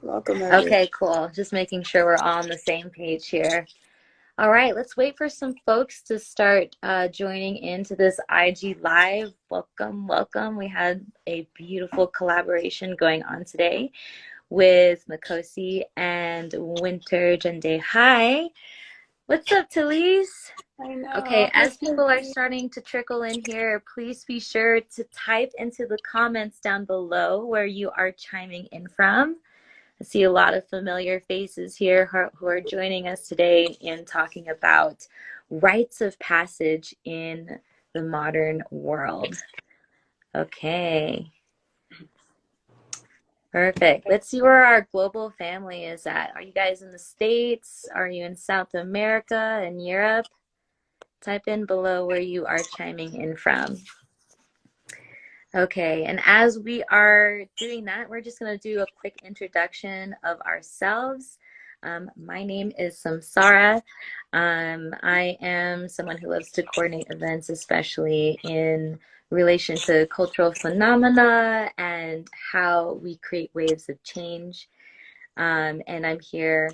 Welcome, everyone. Okay, cool. Just making sure we're all on the same page here. All right, let's wait for some folks to start joining into this IG Live. Welcome, welcome. We had a beautiful collaboration going on today with Makhosi and Winter Jendayi. Hi, what's up, Talise? I know. Okay, Hi, as people are Cindy. starting to trickle in here, please be sure to type into the comments down below where you are chiming in from. I see a lot of familiar faces here who are joining us today in talking about rites of passage in the modern world. Okay, perfect. Let's see where our global family is at. Are you guys in the States? Are you in South America and Europe? Type in below where you are chiming in from. Okay, and as we are doing that, we're just going to do a quick introduction of ourselves. My name is Samsara. I am someone who loves to coordinate events, especially in relation to cultural phenomena and how we create waves of change. And I'm here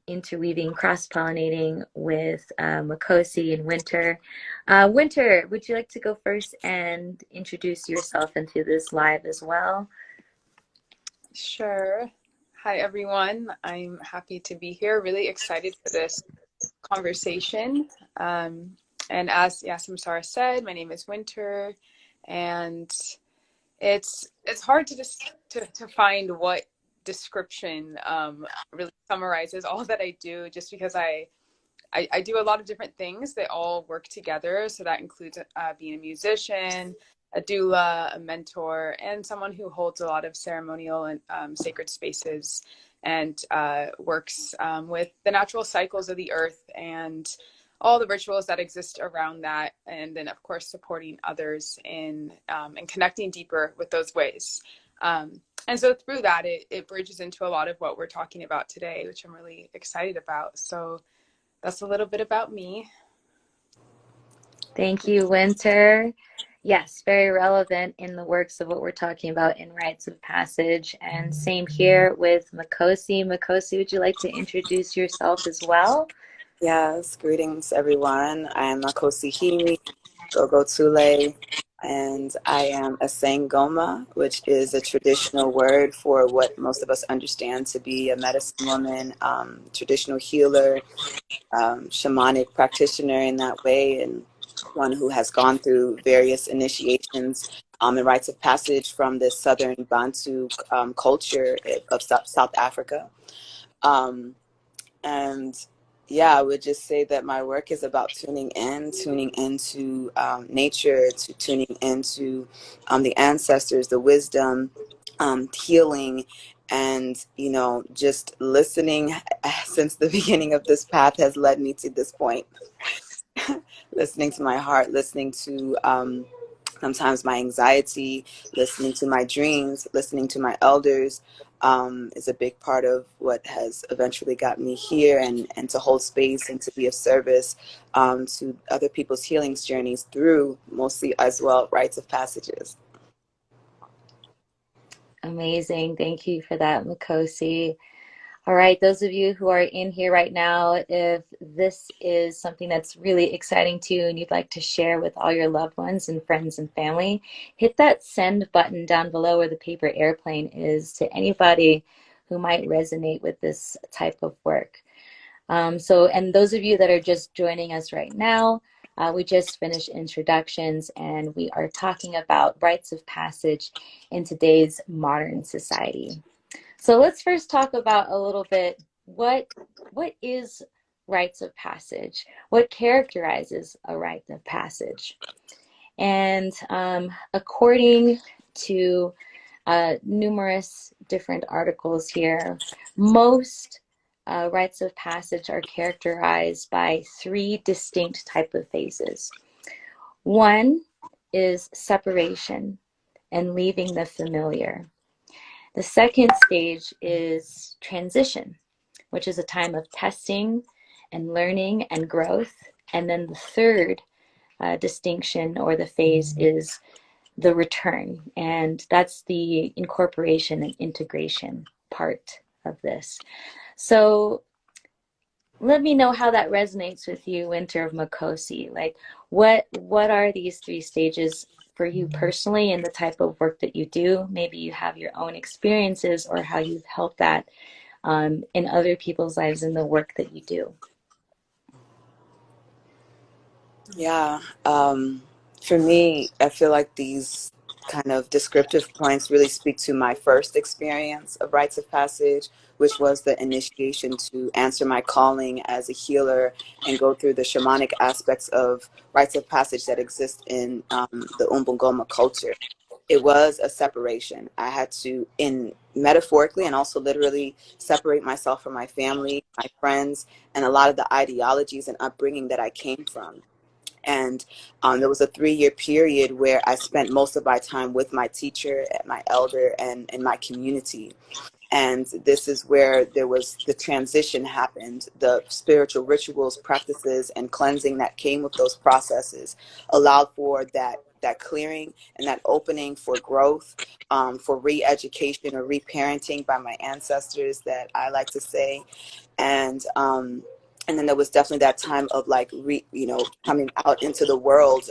interweaving, cross-pollinating with Makhosi and Winter. Winter, would you like to go first and introduce yourself into this live as well? Sure. Hi, everyone. I'm happy to be here. Really excited for this conversation. And as Samsara said, my name is Winter, and it's hard to just to find what description really summarizes all that I do, just because I do a lot of different things. They all work together. So that includes being a musician, a doula, a mentor, and someone who holds a lot of ceremonial and sacred spaces and works with the natural cycles of the earth and all the rituals that exist around that. And then, of course, supporting others in and connecting deeper with those ways. And so through that, it bridges into a lot of what we're talking about today, which I'm really excited about. So that's a little bit about me. Thank you, Winter. Yes, very relevant in the works of what we're talking about in rites of passage. And same here with Makhosi. Makhosi, would you like to introduce yourself as well? Yes, greetings everyone. I am Makhosi Himi, Gogo Tule, and I am a Sangoma, which is a traditional word for what most of us understand to be a medicine woman, traditional healer, shamanic practitioner in that way, and one who has gone through various initiations and rites of passage from the southern Bantu culture of South Africa. And yeah, I would just say that my work is about tuning into nature, to tuning into the ancestors, the wisdom, healing, and just listening. Since the beginning of this path has led me to this point. Listening to my heart, listening to sometimes my anxiety, listening to my dreams, listening to my elders, is a big part of what has eventually got me here, and to hold space and to be of service to other people's healing journeys through mostly as well rites of passages. Amazing. Thank you for that, Makhosi. All right, those of you who are in here right now, if this is something that's really exciting to you and you'd like to share with all your loved ones and friends and family, hit that send button down below where the paper airplane is to anybody who might resonate with this type of work. And those of you that are just joining us right now, we just finished introductions and we are talking about rites of passage in today's modern society. So let's first talk about a little bit what is rites of passage? What characterizes a rite of passage? And according to numerous different articles here, most rites of passage are characterized by three distinct type of phases. One is separation and leaving the familiar. The second stage is transition, which is a time of testing and learning and growth. And then the third distinction or the phase is the return. And that's the incorporation and integration part of this. So let me know how that resonates with you, Winter of Makhosi. Like, what are these three stages for you personally in the type of work that you do? Maybe you have your own experiences or how you've helped that in other people's lives in the work that you do. Yeah. For me, I feel like these kind of descriptive points really speak to my first experience of rites of passage, which was the initiation to answer my calling as a healer and go through the shamanic aspects of rites of passage that exist in the Umbungoma culture. It was a separation. I had to, in metaphorically and also literally, separate myself from my family, my friends, and a lot of the ideologies and upbringing that I came from. And there was a 3-year period where I spent most of my time with my teacher, my elder, and in my community. And this is where there was the transition happened. The spiritual rituals, practices, and cleansing that came with those processes allowed for that clearing and that opening for growth, for re-education or reparenting by my ancestors, that I like to say. And then there was definitely that time of like coming out into the world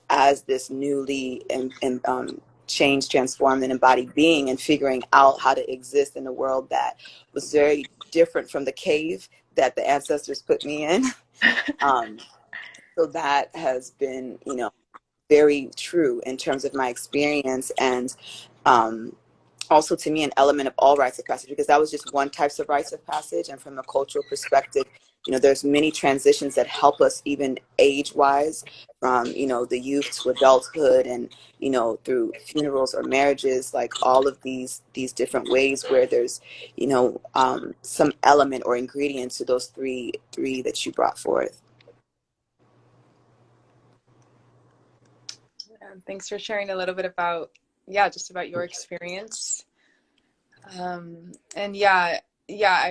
as this newly changed, transformed, and embodied being, and figuring out how to exist in a world that was very different from the cave that the ancestors put me in. um, so that has been, very true in terms of my experience. And um, also, to me, an element of all rites of passage, because that was just one types of rites of passage. And from a cultural perspective, there's many transitions that help us even age wise, from the youth to adulthood, and through funerals or marriages, like all of these different ways where there's some element or ingredient to those three that you brought forth. Thanks for sharing a little bit about, just about your experience. And I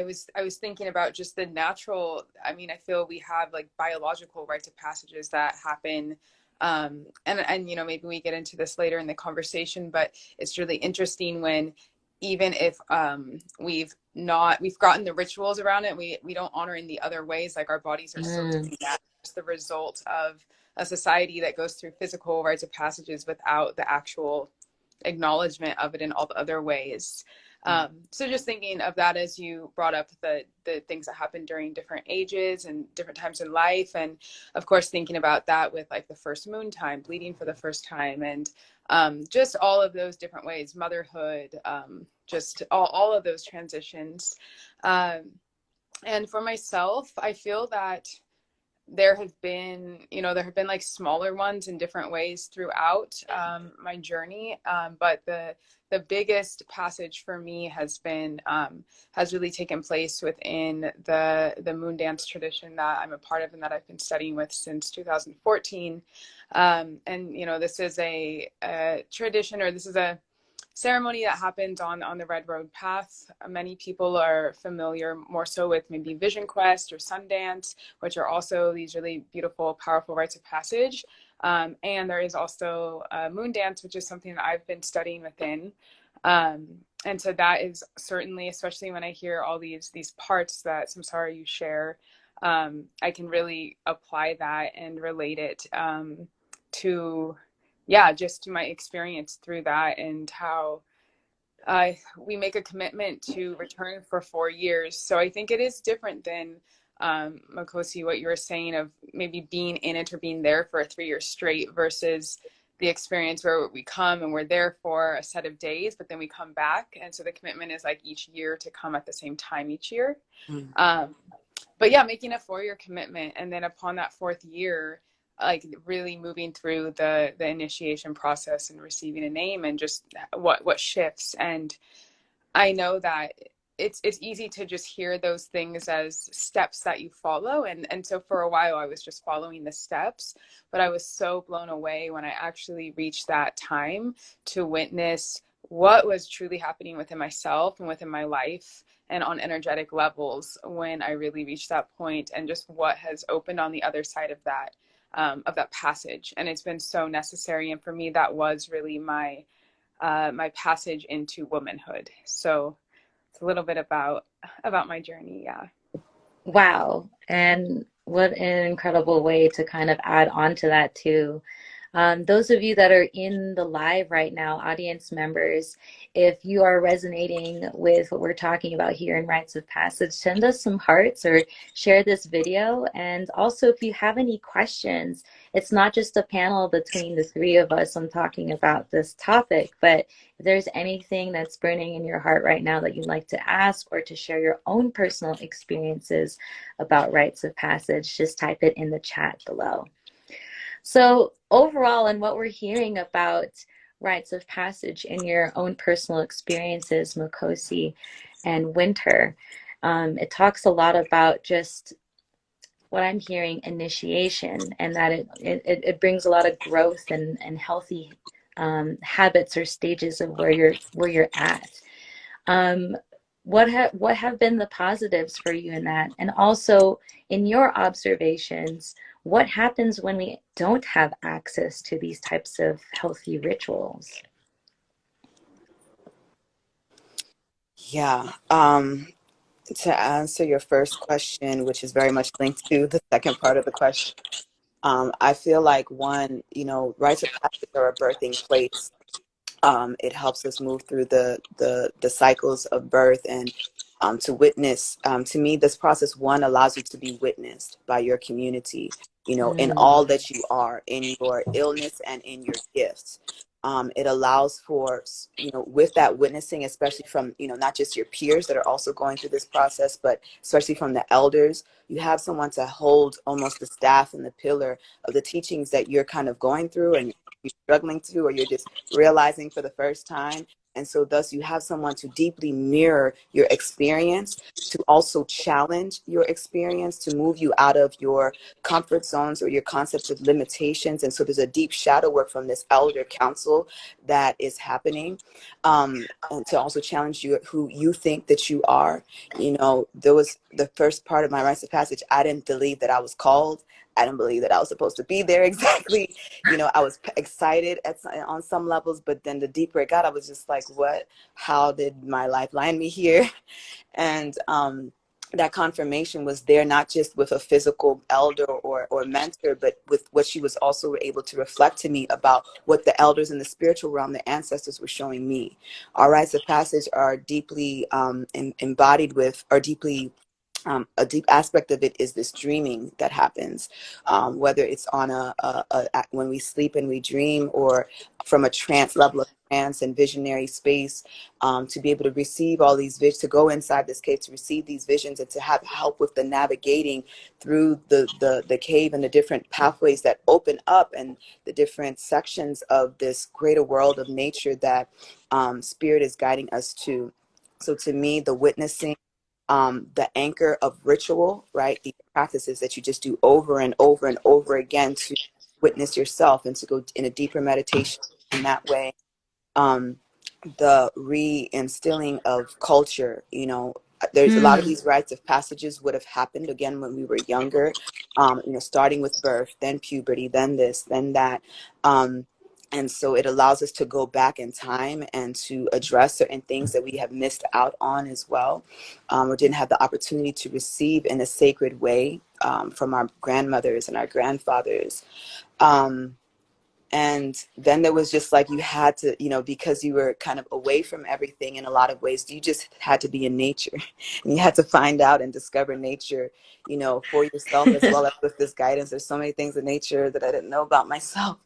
was thinking about just the natural, I mean, I feel we have like biological rites of passages that happen. And maybe we get into this later in the conversation, but it's really interesting when, even if we've gotten the rituals around it, we don't honor in the other ways, like our bodies are still doing that. It's the result of a society that goes through physical rites of passages without the actual acknowledgement of it in all the other ways. So just thinking of that as you brought up the things that happen during different ages and different times in life. And of course, thinking about that with like the first moon time, bleeding for the first time, and just all of those different ways, motherhood, just all of those transitions. And for myself, I feel that there have been like smaller ones in different ways throughout my journey. But the biggest passage for me has really taken place within the moon dance tradition that I'm a part of and that I've been studying with since 2014. And this is a tradition, or this is a ceremony that happens on the Red Road Path. Many people are familiar more so with maybe Vision Quest or Sundance, which are also these really beautiful, powerful rites of passage. And there is also Moon Dance, which is something that I've been studying within. And so that is certainly, especially when I hear all these parts that Samsara you share, I can really apply that and relate it to just to my experience through that, and how we make a commitment to return for 4 years. So I think it is different than Makhosi, what you were saying of maybe being in it or being there for 3 years straight, versus the experience where we come and we're there for a set of days, but then we come back. And so the commitment is like each year to come at the same time each year. But making a 4-year commitment, and then upon that 4th year, like really moving through the initiation process and receiving a name, and just what shifts. And I know that it's easy to just hear those things as steps that you follow, and so for a while I was just following the steps, but I was so blown away when I actually reached that time to witness what was truly happening within myself and within my life and on energetic levels, when I really reached that point, and just what has opened on the other side of that passage. And it's been so necessary. And for me, that was really my passage into womanhood. So it's a little bit about my journey. Yeah. Wow. And what an incredible way to kind of add on to that too. Those of you that are in the live right now, audience members, if you are resonating with what we're talking about here in Rites of Passage, send us some hearts or share this video. And also, if you have any questions, it's not just a panel between the three of us on talking about this topic, but if there's anything that's burning in your heart right now that you'd like to ask or to share your own personal experiences about Rites of Passage, just type it in the chat below. So overall, and what we're hearing about rites of passage in your own personal experiences, Makhosi and Winter, it talks a lot about just what I'm hearing, initiation, and that it brings a lot of growth and healthy habits or stages of where you're at. Um, what have been the positives for you in that? And also in your observations, what happens when we don't have access to these types of healthy rituals? Yeah. To answer your first question, which is very much linked to the second part of the question, I feel like one, rites of passage are a birthing place. It helps us move through the cycles of birth and to witness. To me, this process, one, allows you to be witnessed by your community, in Mm, all that you are, in your illness and in your gifts. It allows for, with that witnessing, especially from, not just your peers that are also going through this process, but especially from the elders, you have someone to hold almost the staff and the pillar of the teachings that you're kind of going through and you're struggling to, or you're just realizing for the first time. And so thus you have someone to deeply mirror your experience, to also challenge your experience, to move you out of your comfort zones or your concepts of limitations. And so there's a deep shadow work from this elder council that is happening, and to also challenge you who you think that you are. There was the first part of my rites of passage. I didn't believe that I was called. I didn't believe that I was supposed to be there exactly. I was excited on some levels, but then the deeper it got, I was just like, what? How did my life land me here? And that confirmation was there, not just with a physical elder or mentor, but with what she was also able to reflect to me about what the elders in the spiritual realm, the ancestors, were showing me. Our rites of passage are deeply embodied with, are deeply a deep aspect of it is this dreaming that happens, whether it's on when we sleep and we dream, or from a trance level of trance and visionary space, to be able to receive all these visions, to go inside this cave to receive these visions, and to have help with the navigating through the cave and the different pathways that open up and the different sections of this greater world of nature that spirit is guiding us to. So to me, the witnessing, the anchor of ritual, right? These practices that you just do over and over and over again to witness yourself and to go in a deeper meditation in that way. Um, the reinstilling of culture, there's a lot of mm, these rites of passages would have happened again when we were younger, starting with birth, then puberty, then this, then that. And so it allows us to go back in time and to address certain things that we have missed out on as well, or didn't have the opportunity to receive in a sacred way, from our grandmothers and our grandfathers. And then there was just like, you had to, because you were kind of away from everything in a lot of ways, you just had to be in nature. And you had to find out and discover nature, for yourself, as well as with this guidance. There's so many things in nature that I didn't know about myself.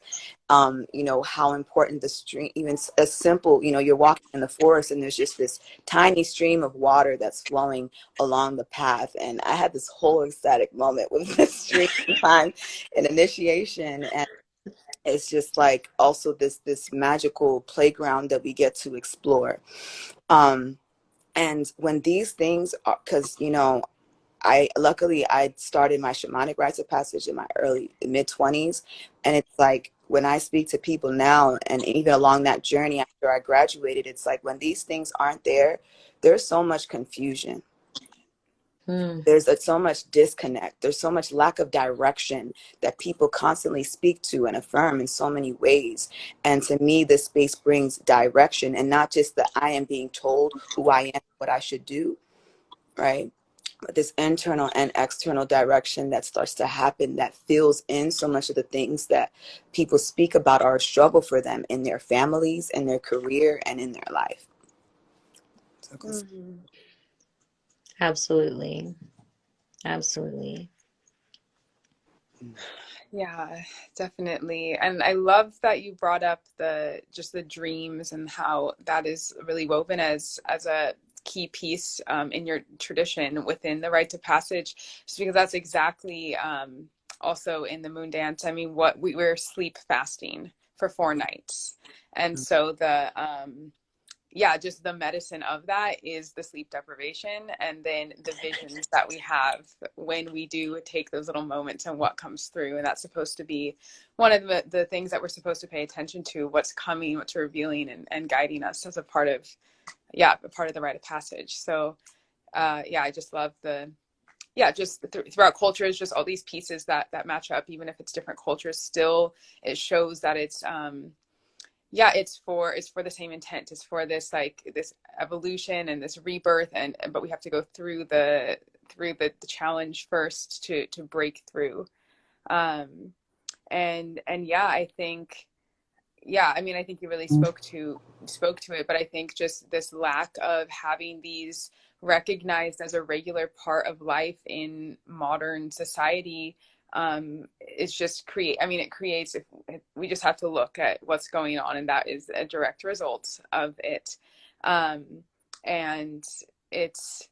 How important the stream, even as simple, you're walking in the forest and there's just this tiny stream of water that's flowing along the path. And I had this whole ecstatic moment with this stream time and initiation. And it's just like also this magical playground that we get to explore. And when these things are, because I started my shamanic rites of passage in my early mid 20s, and it's like when I speak to people now, and even along that journey after I graduated, it's like when these things aren't there, there's so much confusion. Mm. There's so much disconnect. There's so much lack of direction that people constantly speak to and affirm in so many ways. And to me, this space brings direction, and not just that I am being told who I am, what I should do, right? But this internal and external direction that starts to happen, that fills in so much of the things that people speak about are a struggle for them in their families, in their career, and in their life. Mhm. Absolutely. Absolutely. Yeah, definitely. And I love that you brought up the just the dreams and how that is really woven as a key piece in your tradition within the rite of passage, just because that's exactly also in the moon dance. I mean, what we're sleep fasting for 4 nights. And so the yeah, just the medicine of that is the sleep deprivation, and then the visions that we have when we do take those little moments and what comes through. And that's supposed to be one of the things that we're supposed to pay attention to, what's coming, what's revealing and guiding us as a part of, yeah, a part of the rite of passage. So yeah, I just love the, yeah, just throughout cultures, just all these pieces that match up, even if it's different cultures, still it shows that it's yeah, it's for the same intent. It's for this, like, this evolution and this rebirth, and but we have to go through the challenge first to break through. um and yeah, I think, yeah, I mean, I think you really spoke to it, but I think just this lack of having these recognized as a regular part of life in modern society is just create, I mean, it creates, if we just have to look at what's going on, and that is a direct result of it. um and it's,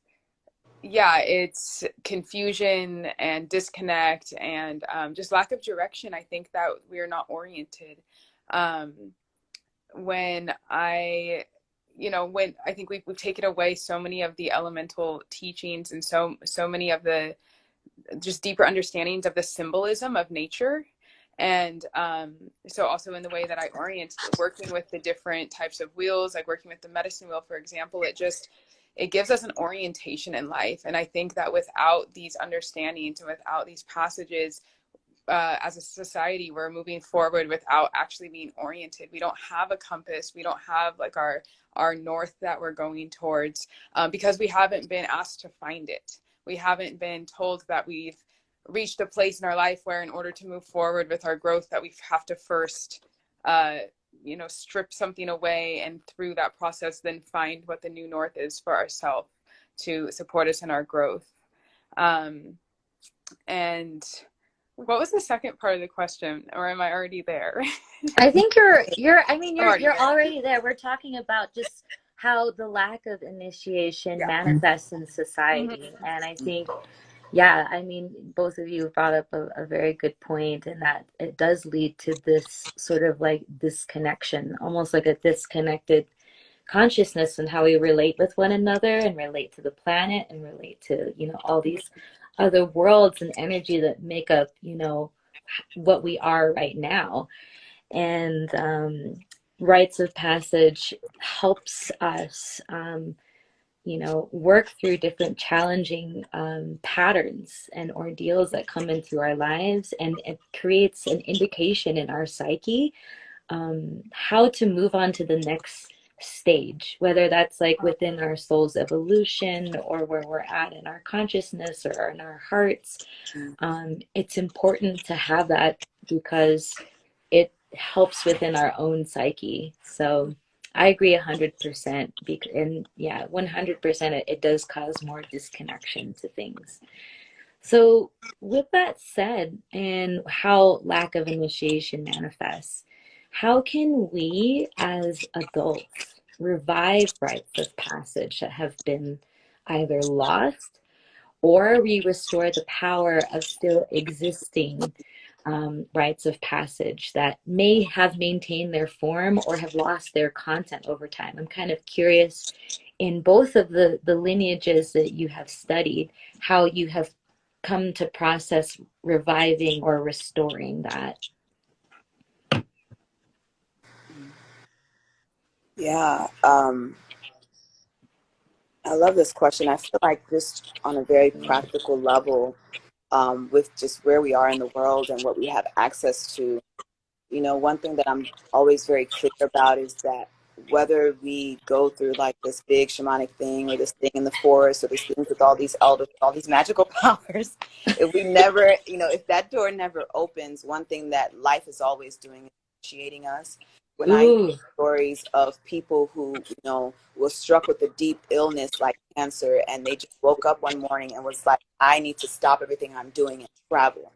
yeah, it's confusion and disconnect and just lack of direction. I think that we're not oriented. Um, when I, when I think we've taken away so many of the elemental teachings and so many of the just deeper understandings of the symbolism of nature. And so also in the way that I orient, working with the different types of wheels, like working with the medicine wheel, for example, it gives us an orientation in life. And I think that without these understandings and without these passages, as a society, we're moving forward without actually being oriented. We don't have a compass. We don't have like our north that we're going towards, because we haven't been asked to find it. We haven't been told that we've reached a place in our life where, in order to move forward with our growth, that we have to first, uh, strip something away, and through that process, then find what the new north is for ourselves to support us in our growth. Um, and what was the second part of the question, or am I already there? I think I mean, I'm already you're there. already there. We're talking about just how the lack of initiation Yeah. manifests in Mm-hmm. society. And I think, yeah, I mean, both of you brought up a very good point, in that it does lead to this sort of like disconnection, almost like a disconnected consciousness, and how we relate with one another and relate to the planet and relate to, all these other worlds and energy that make up, what we are right now. And rites of passage helps us, work through different challenging patterns and ordeals that come into our lives, and it creates an indication in our psyche, how to move on to the next stage, whether that's like within our soul's evolution, or where we're at in our consciousness or in our hearts. It's important to have that, because it helps within our own psyche. So I agree 100%. And yeah, 100%, it does cause more disconnection to things. So, with that said, and how lack of initiation manifests, how can we as adults revive rites of passage that have been either lost, or we restore the power of still existing rites of passage that may have maintained their form or have lost their content over time? I'm kind of curious, in both of the lineages that you have studied, how you have come to process reviving or restoring that. Yeah. I love this question. I feel like just on a very practical level, with just where we are in the world and what we have access to, you know, one thing that I'm always very clear about is that whether we go through like this big shamanic thing or this thing in the forest or this thing with all these elders, all these magical powers, if we never, you know, if that door never opens, one thing that life is always doing is initiating us. When I hear Ooh. stories of people who, you know, was struck with a deep illness like cancer and they just woke up one morning and was like, I need to stop everything I'm doing and travel,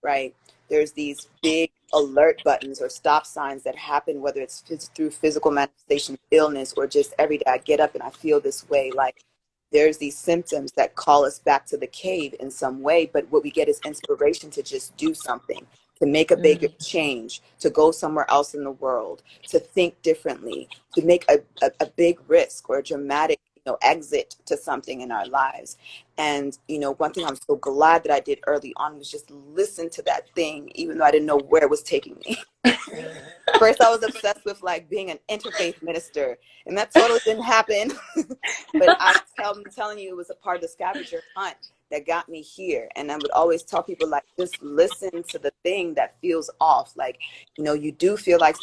right? There's these big alert buttons or stop signs that happen, whether it's through physical manifestation of illness or just every day I get up and I feel this way. Like there's these symptoms that call us back to the cave in some way, but what we get is inspiration to just do something, to make a bigger change, to go somewhere else in the world, to think differently, to make a big risk or a dramatic, you know, exit to something in our lives. And, you know, one thing I'm so glad that I did early on was just listen to that thing, even though I didn't know where it was taking me. First, I was obsessed with like being an interfaith minister, and that totally didn't happen. But I'm telling you, it was a part of the scavenger hunt that got me here. And I would always tell people, like, just listen to the thing that feels off. Like, you know, you do feel like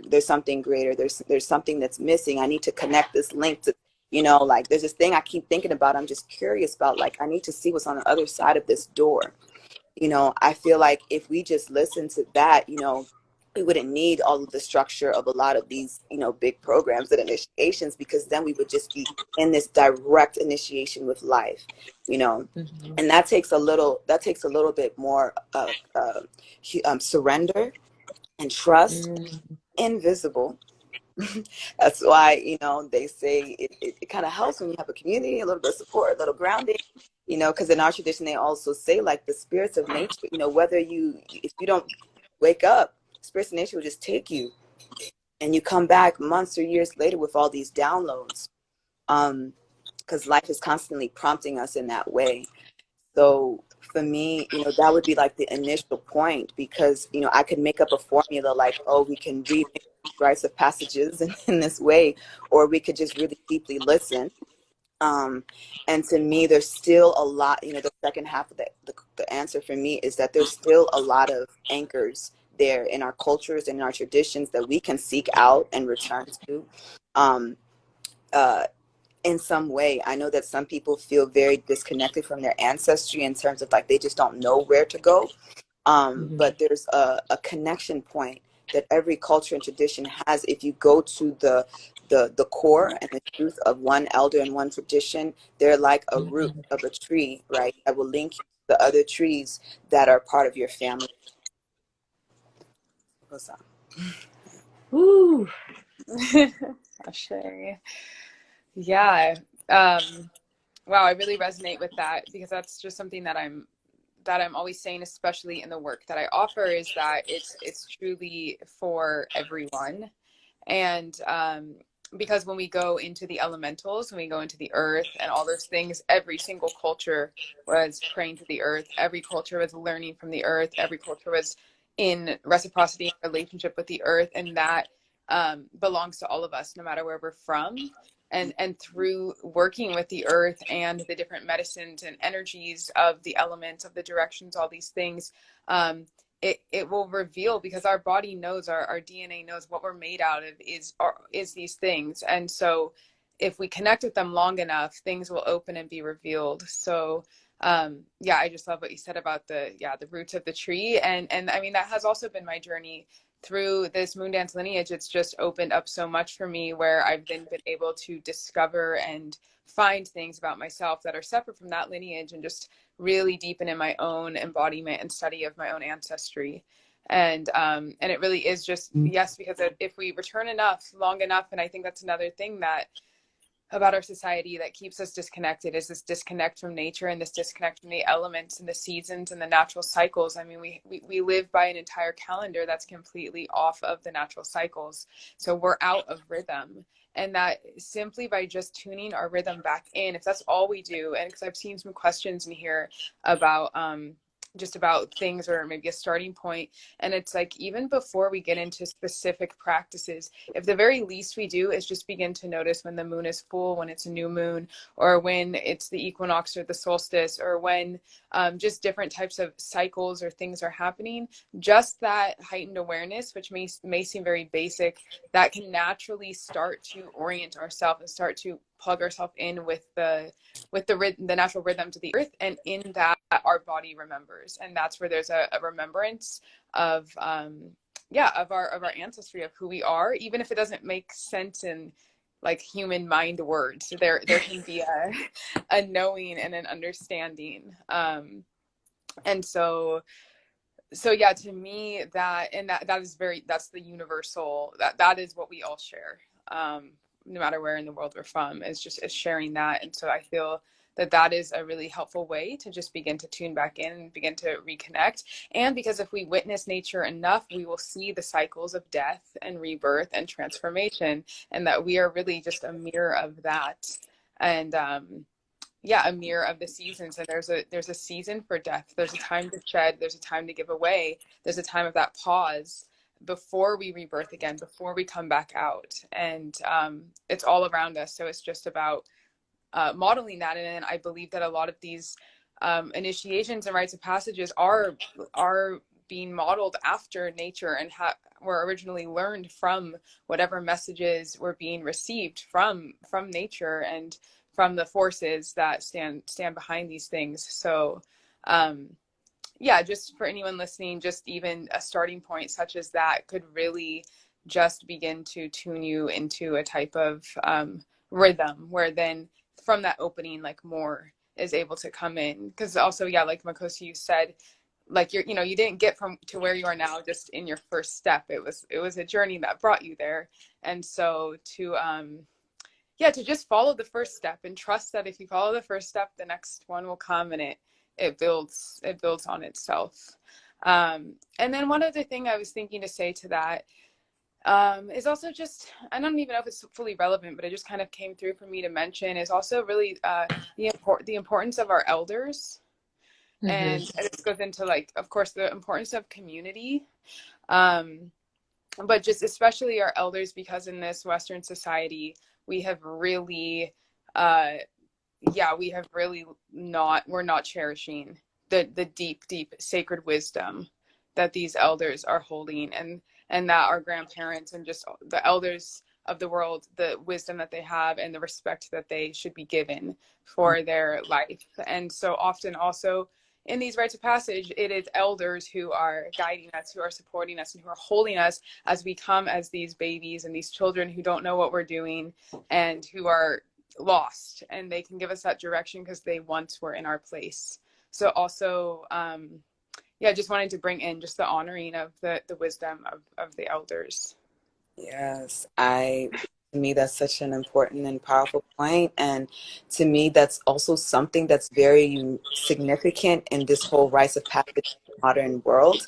there's something greater. There's something that's missing. I need to connect this link to, you know, like there's this thing I keep thinking about. I'm just curious about, like, I need to see what's on the other side of this door. You know, I feel like if we just listen to that, you know, we wouldn't need all of the structure of a lot of these, you know, big programs and initiations, because then we would just be in this direct initiation with life, you know. Mhm. And that takes a little bit more surrender and trust. Mhm. Invisible. That's why, you know, they say it kind of helps when you have a community, a little bit of support, a little grounding, you know, because in our tradition, they also say like the spirits of nature, you know, if you don't wake up, spirits of nature will just take you and you come back months or years later with all these downloads. Because life is constantly prompting us in that way. So for me, you know, that would be like the initial point, because, you know, I could make up a formula like, oh, we can read rites of passages in this way, or we could just really deeply listen. Um, and to me, there's still a lot, you know, the second half of the answer for me is that there's still a lot of anchors there in our cultures and in our traditions that we can seek out and return to. Um, uh, in some way. I know that some people feel very disconnected from their ancestry in terms of like they just don't know where to go. Mhm. But there's a connection point that every culture and tradition has. If you go to the core and the truth of one elder and one tradition, they're like a root Mhm. of a tree, right? That will link you to the other trees that are part of your family. Ooh. Ashe. Yeah. Um, wow, I really resonate with that because that's just something that I'm always saying, especially in the work that I offer, is that it's truly for everyone. And because when we go into the elementals, when we go into the earth and all those things, every single culture was praying to the earth. Every culture was learning from the earth. Every culture was in reciprocity and relationship with the earth. And that belongs to all of us, no matter where we're from. And through working with the earth and the different medicines and energies of the elements, of the directions, all these things, it will reveal, because our body knows, our DNA knows what we're made out of is these things. And so if we connect with them long enough, things will open and be revealed. So yeah, I just love what you said about the roots of the tree. And I mean, that has also been my journey through this moon dance lineage. It's just opened up so much for me, where I've then been able to discover and find things about myself that are separate from that lineage, and just really deepen in my own embodiment and study of my own ancestry. And it really is just, yes, because if we return enough, long enough, and I think that's another thing that about our society that keeps us disconnected, is this disconnect from nature and this disconnect from the elements and the seasons and the natural cycles. I mean, we live by an entire calendar that's completely off of the natural cycles. So we're out of rhythm. And that simply by just tuning our rhythm back in, if that's all we do, and because I've seen some questions in here about just about things, or maybe a starting point. And it's like, even before we get into specific practices, if the very least we do is just begin to notice when the moon is full, when it's a new moon, or when it's the equinox or the solstice, or when just different types of cycles or things are happening, just that heightened awareness, which may seem very basic, that can naturally start to orient ourselves and start to plug ourselves in with the natural rhythms of the earth, and in that our body remembers. And that's where there's a remembrance of of our ancestry, of who we are, even if it doesn't make sense in like human mind words. There can be a knowing and an understanding. And so yeah, to me, that is that's the universal, that is what we all share, no matter where in the world we're from, is sharing that. And so I feel that is a really helpful way to just begin to tune back in and begin to reconnect. And because if we witness nature enough, we will see the cycles of death and rebirth and transformation, and that we are really just a mirror of that. And a mirror of the seasons. And there's a season for death. There's a time to shed. There's a time to give away. There's a time of that pause before we rebirth again, before we come back out. And it's all around us. So it's just about modeling that. And I believe that a lot of these initiations and rites of passages are being modeled after nature, and were originally learned from whatever messages were being received from nature and from the forces that stand behind these things. So just for anyone listening, just even a starting point such as that could really just begin to tune you into a type of rhythm, where then from that opening, like, more is able to come in. Because also, like Makhosi, you said, like, you didn't get from to where you are now just in your first step. It was a journey that brought you there. And so to just follow the first step and trust that if you follow the first step, the next one will come, and it builds on itself. And then one other thing I was thinking to say to that is also just, I don't even know if it's fully relevant, but it just kind of came through for me to mention, is also really the importance of our elders. Mm-hmm. And this goes into, like, of course, the importance of community, but just especially our elders, because in this Western society, we have really, we're not cherishing the deep, deep sacred wisdom that these elders are holding, and that our grandparents and just the elders of the world, the wisdom that they have and the respect that they should be given for their life. And so often also in these rites of passage, it is elders who are guiding us, who are supporting us, and who are holding us as we come as these babies and these children who don't know what we're doing and who are lost, and they can give us that direction because they once were in our place. So also, just wanting to bring in just the honoring of the wisdom of the elders. Yes, to me, that's such an important and powerful point. And to me, that's also something that's very significant in this whole rites of passage modern world,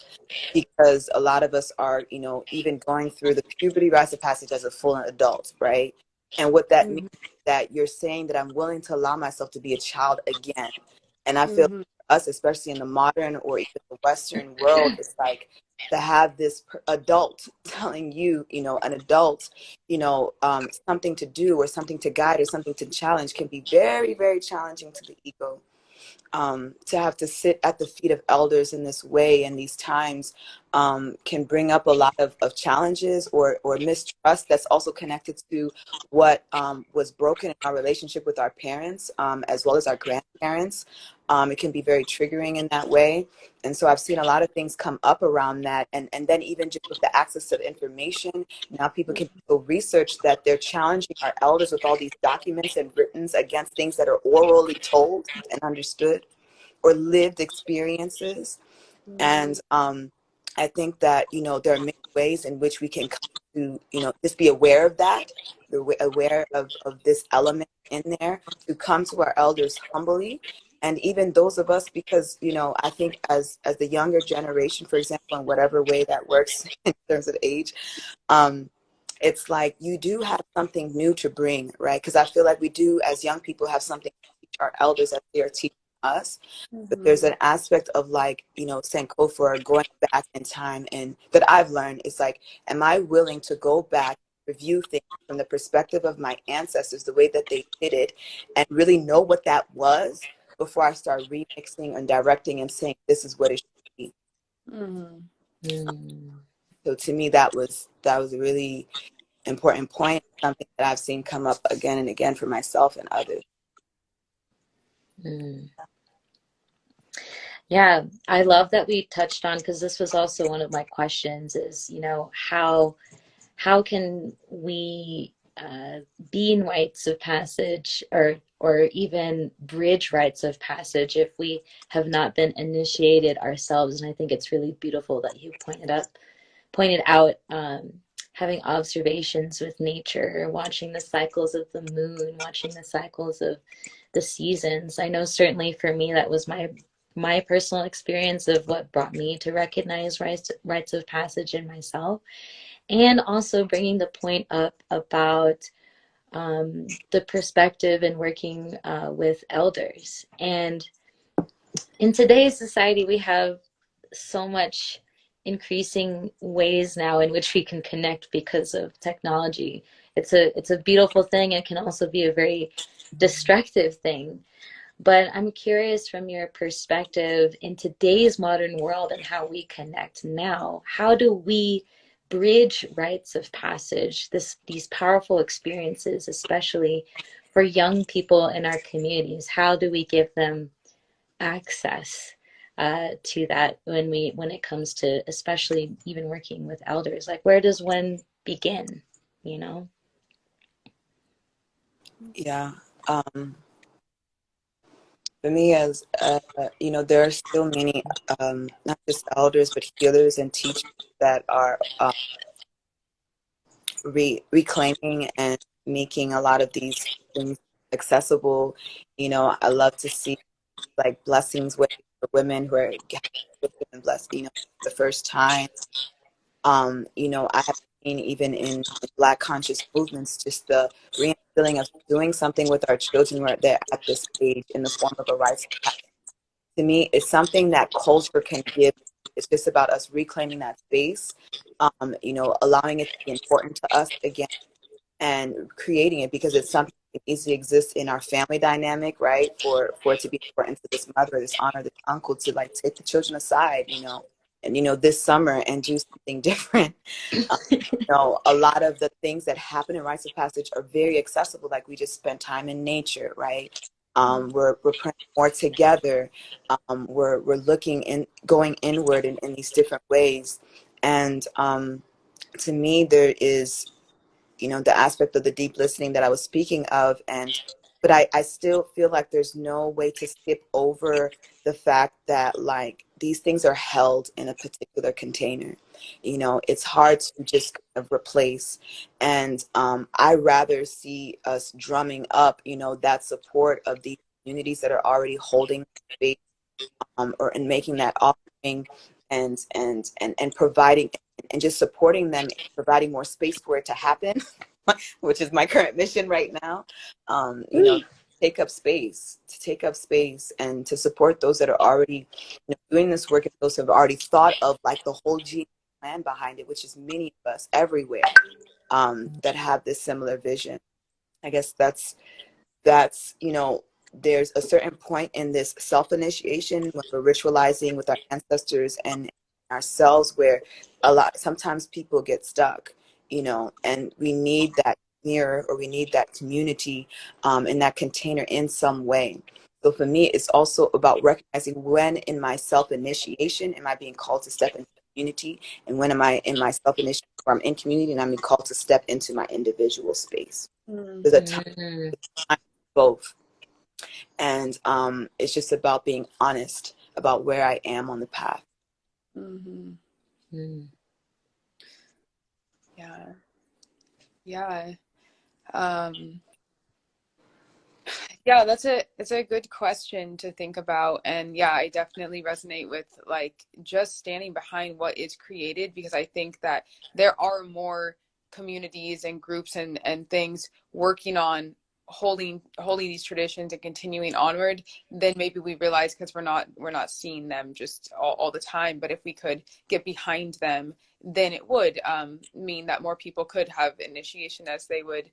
because a lot of us are, even going through the puberty rites of passage as a full adult, right? And what that means is that you're saying that I'm willing to allow myself to be a child again. And I feel for us, especially in the modern or even the Western world, it's like to have this adult telling you, an adult, something to do or something to guide or something to challenge can be very, very challenging to the ego. To have to sit at the feet of elders in this way in these times can bring up a lot of challenges or mistrust that's also connected to what was broken in our relationship with our parents, as well as our grandparents. It can be very triggering in that way. And so I've seen a lot of things come up around that. And then even just with the access to information, now people can go research that they're challenging our elders with all these documents and writtens against things that are orally told and understood or lived experiences. And I think that, there are many ways in which we can come to, just be aware of that, aware of this element in there, to come to our elders humbly. And even those of us, because, I think as the younger generation, for example, in whatever way that works in terms of age, it's like you do have something new to bring, right? Because I feel like we do, as young people, have something to teach our elders as they are teaching us. But Mm-hmm. there's an aspect of like, you know, Sankofa or going back in time, and that I've learned is like, am I willing to go back, review things from the perspective of my ancestors, the way that they did it, and really know what that was before I start remixing and directing and saying this is what it should be. Mm-hmm. Mm. So to me, that was a really important point, something that I've seen come up again and again for myself and others. Mm. Yeah, I love that we touched on, because this was also one of my questions is, you know, how can we be in rites of passage, or even bridge rites of passage if we have not been initiated ourselves? And I think it's really beautiful that you pointed out, having observations with nature, watching the cycles of the moon, watching the cycles of the seasons. I know certainly for me that was my personal experience of what brought me to recognize rites of passage in myself, and also bringing the point up about the perspective and working with elders. And in today's society, we have so much increasing ways now in which we can connect because of technology. It's a beautiful thing, and can also be a very destructive thing. But I'm curious, from your perspective in today's modern world and how we connect now, how do we bridge rites of passage, these powerful experiences, especially for young people in our communities? How do we give them access to that when it comes to, especially even working with elders? Like, where does one begin, you know? Yeah. For me, as you know, there are still many, not just elders, but healers and teachers that are reclaiming and making a lot of these things accessible. You know, I love to see like blessings with the women who are given blessed, you know, the first time. You know, I have seen even in Black conscious movements, just the reinstilling of doing something with our children where they're at this age in the form of a rites of passage. To me, it's something that culture can give. It's just about us reclaiming that space, you know, allowing it to be important to us again, and creating it, because it's something that easily exists in our family dynamic, right? For it to be important to this mother, this honor, this uncle, to like take the children aside, you know, and you know, this summer and do something different. You know, a lot of the things that happen in rites of passage are very accessible. Like we just spent time in nature, right? We're praying more together. We're looking in, going inward in these different ways. And to me, there is, you know, the aspect of the deep listening that I was speaking of. And but I still feel like there's no way to skip over the fact that like these things are held in a particular container. You know, it's hard to just kind of replace. And I rather see us drumming up, you know, that support of these communities that are already holding space, or and making that offering, and providing and just supporting them, providing more space for it to happen, which is my current mission right now. You know, to take up space and to support those that are already, you know, doing this work, and those who have already thought of like the whole G plan behind it, which is many of us everywhere, that have this similar vision. I guess that's, you know, there's a certain point in this self-initiation when we're ritualizing with our ancestors and ourselves where a lot sometimes people get stuck, you know, and we need that mirror, or we need that community, in that container in some way. So for me, it's also about recognizing when in my self-initiation am I being called to step into community, and when am I in my self-initiation where I'm in community and I'm being called to step into my individual space. There's a time, Mm. both. And it's just about being honest about where I am on the path. Mm-hmm. Mm. Yeah. Yeah. Um, yeah, it's a good question to think about. And yeah, I definitely resonate with like just standing behind what is created, because I think that there are more communities and groups and things working on holding these traditions and continuing onward, then maybe we realize, because we're not seeing them just all the time, but if we could get behind them, then it would mean that more people could have initiation as they would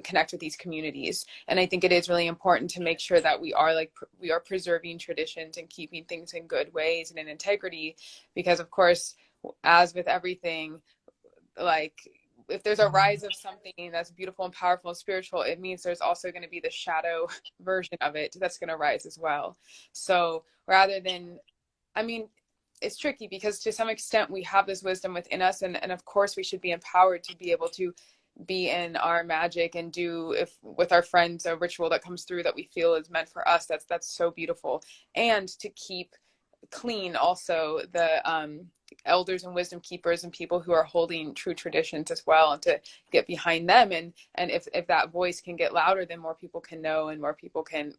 connect with these communities. And I think it is really important to make sure that we are preserving traditions and keeping things in good ways and in integrity, because of course, as with everything, like, if there's a rise of something that's beautiful and powerful and spiritual, it means there's also going to be the shadow version of it that's going to rise as well. So rather than, I mean, it's tricky because to some extent we have this wisdom within us, and of course we should be empowered to be able to be in our magic and do, if with our friends, a ritual that comes through that we feel is meant for us. That's so beautiful. And to keep clean also the elders and wisdom keepers and people who are holding true traditions as well, and to get behind them, and if that voice can get louder, then more people can know and more people can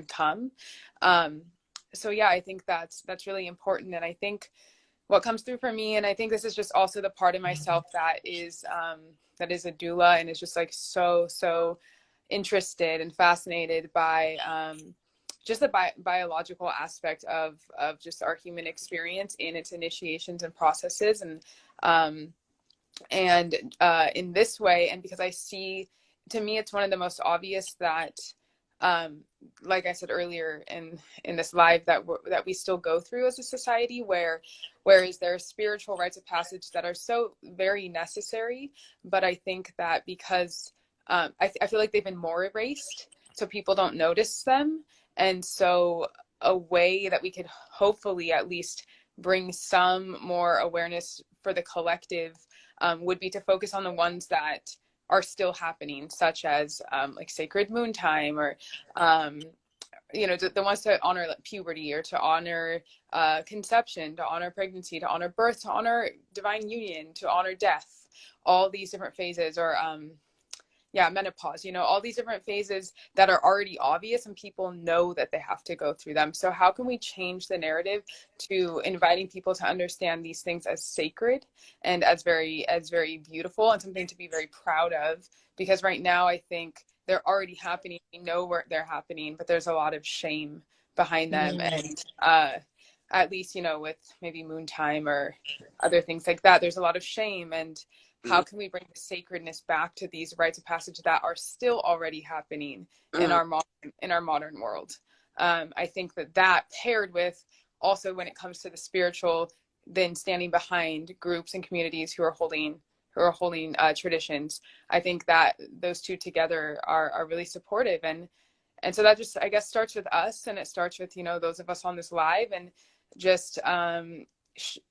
come. So yeah, I think that's really important. And I think what comes through for me, and I think this is just also the part of myself that is a doula and is just like so interested and fascinated by just the biological aspect of just our human experience in its initiations and processes. And in this way, and because I see, to me, it's one of the most obvious that, like I said earlier in this live, that we still go through as a society, whereas there are spiritual rites of passage that are so very necessary, but I think that because I feel like they've been more erased, so people don't notice them. And so a way that we could hopefully at least bring some more awareness for the collective would be to focus on the ones that are still happening, such as like sacred moon time, or the ones to honor like puberty, or to honor conception, to honor pregnancy, to honor birth, to honor divine union, to honor death, all these different phases, or menopause, all these different phases that are already obvious and people know that they have to go through them. So how can we change the narrative to inviting people to understand these things as sacred and as very beautiful and something to be very proud of? Because right now I think they're already happening. We know where they're happening, but there's a lot of shame behind them. And at least, with maybe moon time or other things like that, there's a lot of shame. And how can we bring the sacredness back to these rites of passage that are still already happening in our modern world? I think that paired with also, when it comes to the spiritual, then standing behind groups and communities who are holding traditions, I think that those two together are really supportive. And so that just, I guess, starts with us, and it starts with those of us on this live, and just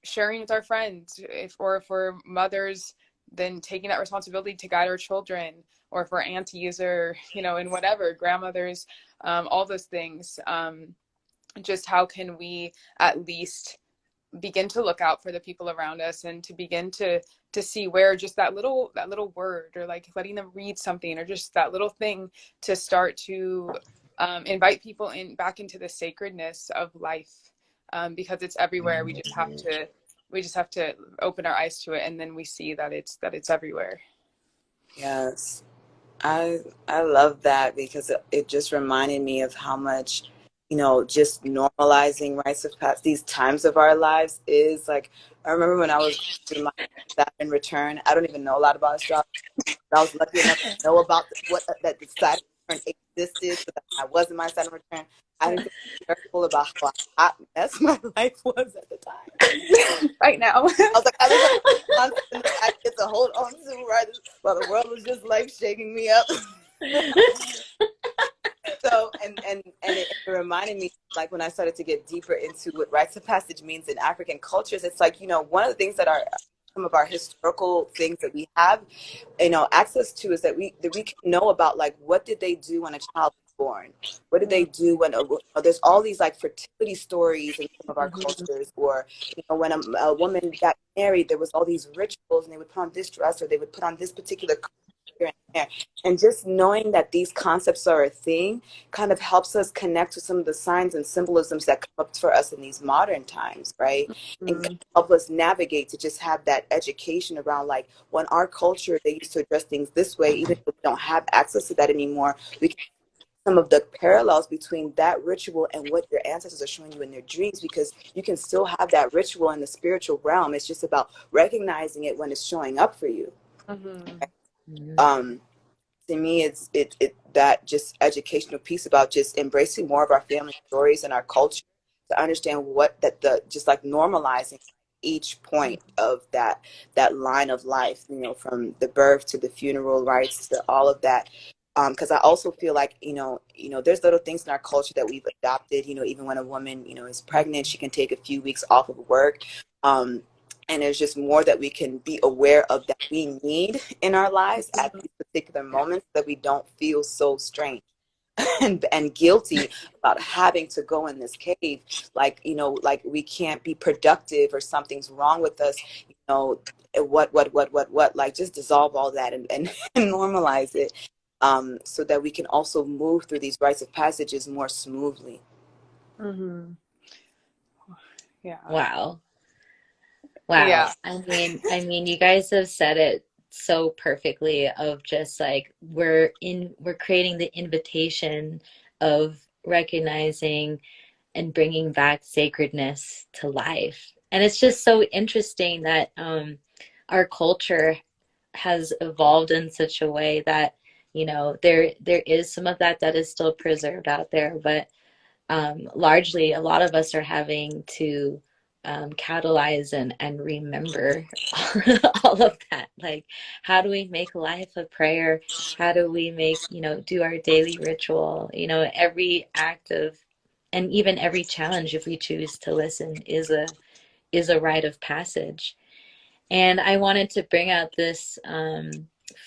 sharing with our friends, if we're mothers, then taking that responsibility to guide our children, or if we're aunties, or and whatever, grandmothers, all those things. Just how can we at least begin to look out for the people around us, and to begin to see where just that little word, or like letting them read something, or just that little thing, to start to invite people back into the sacredness of life, because it's everywhere. We just have to open our eyes to it, and then we see that it's everywhere. Yes, I love that, because it just reminded me of how much, just normalizing rites of passage, these times of our lives, is like. I remember when I was going through my Saturn return. I don't even know a lot about astrology, but I was lucky enough to know about that the Saturn return existed, so that I was in my Saturn return. I didn't feel careful about how hot mess my life was at the time. Right now, I was like, I just have something that I get to hold on to, right, while the world was just like shaking me up. So, and it reminded me, like, when I started to get deeper into what rites of passage means in African cultures, it's like, one of the things that are some of our historical things that we have, access to, is that we can know about, like, what did they do when a child was born? What did they do when there's all these like fertility stories in some of our cultures, or when a woman got married, there was all these rituals, and they would put on this dress, or they would put on this particular color, there. And just knowing that these concepts are a thing kind of helps us connect to some of the signs and symbolisms that come up for us in these modern times, right? And Mm-hmm. help us navigate to just have that education around, like, when our culture, they used to address things this way, even if we don't have access to that anymore, we can some of the parallels between that ritual and what your ancestors are showing you in their dreams, because you can still have that ritual in the spiritual realm. It's just about recognizing it when it's showing up for you. Mm-hmm. um to me, it that just educational piece about just embracing more of our family stories and our culture, to understand what that the just like normalizing each point of that line of life, from the birth to the funeral rites to all of that. Because I also feel like, there's little things in our culture that we've adopted. Even when a woman, is pregnant, she can take a few weeks off of work. um and there's just more that we can be aware of that we need in our lives at these particular moments, that we don't feel so strange and guilty about having to go in this cave. Like, like we can't be productive or something's wrong with us. What, like, just dissolve all that and and normalize it, so that we can also move through these rites of passages more smoothly. Mm-hmm. Yeah. Wow. Wow. Yeah. I mean, you guys have said it so perfectly of just like we're creating the invitation of recognizing and bringing back sacredness to life. And it's just so interesting that our culture has evolved in such a way that, there is some of that that is still preserved out there, but largely a lot of us are having to catalyze and remember all of that. Like, how do we make life a prayer? How do we make, do our daily ritual? Every act of, and even every challenge, if we choose to listen, is a rite of passage. And I wanted to bring out this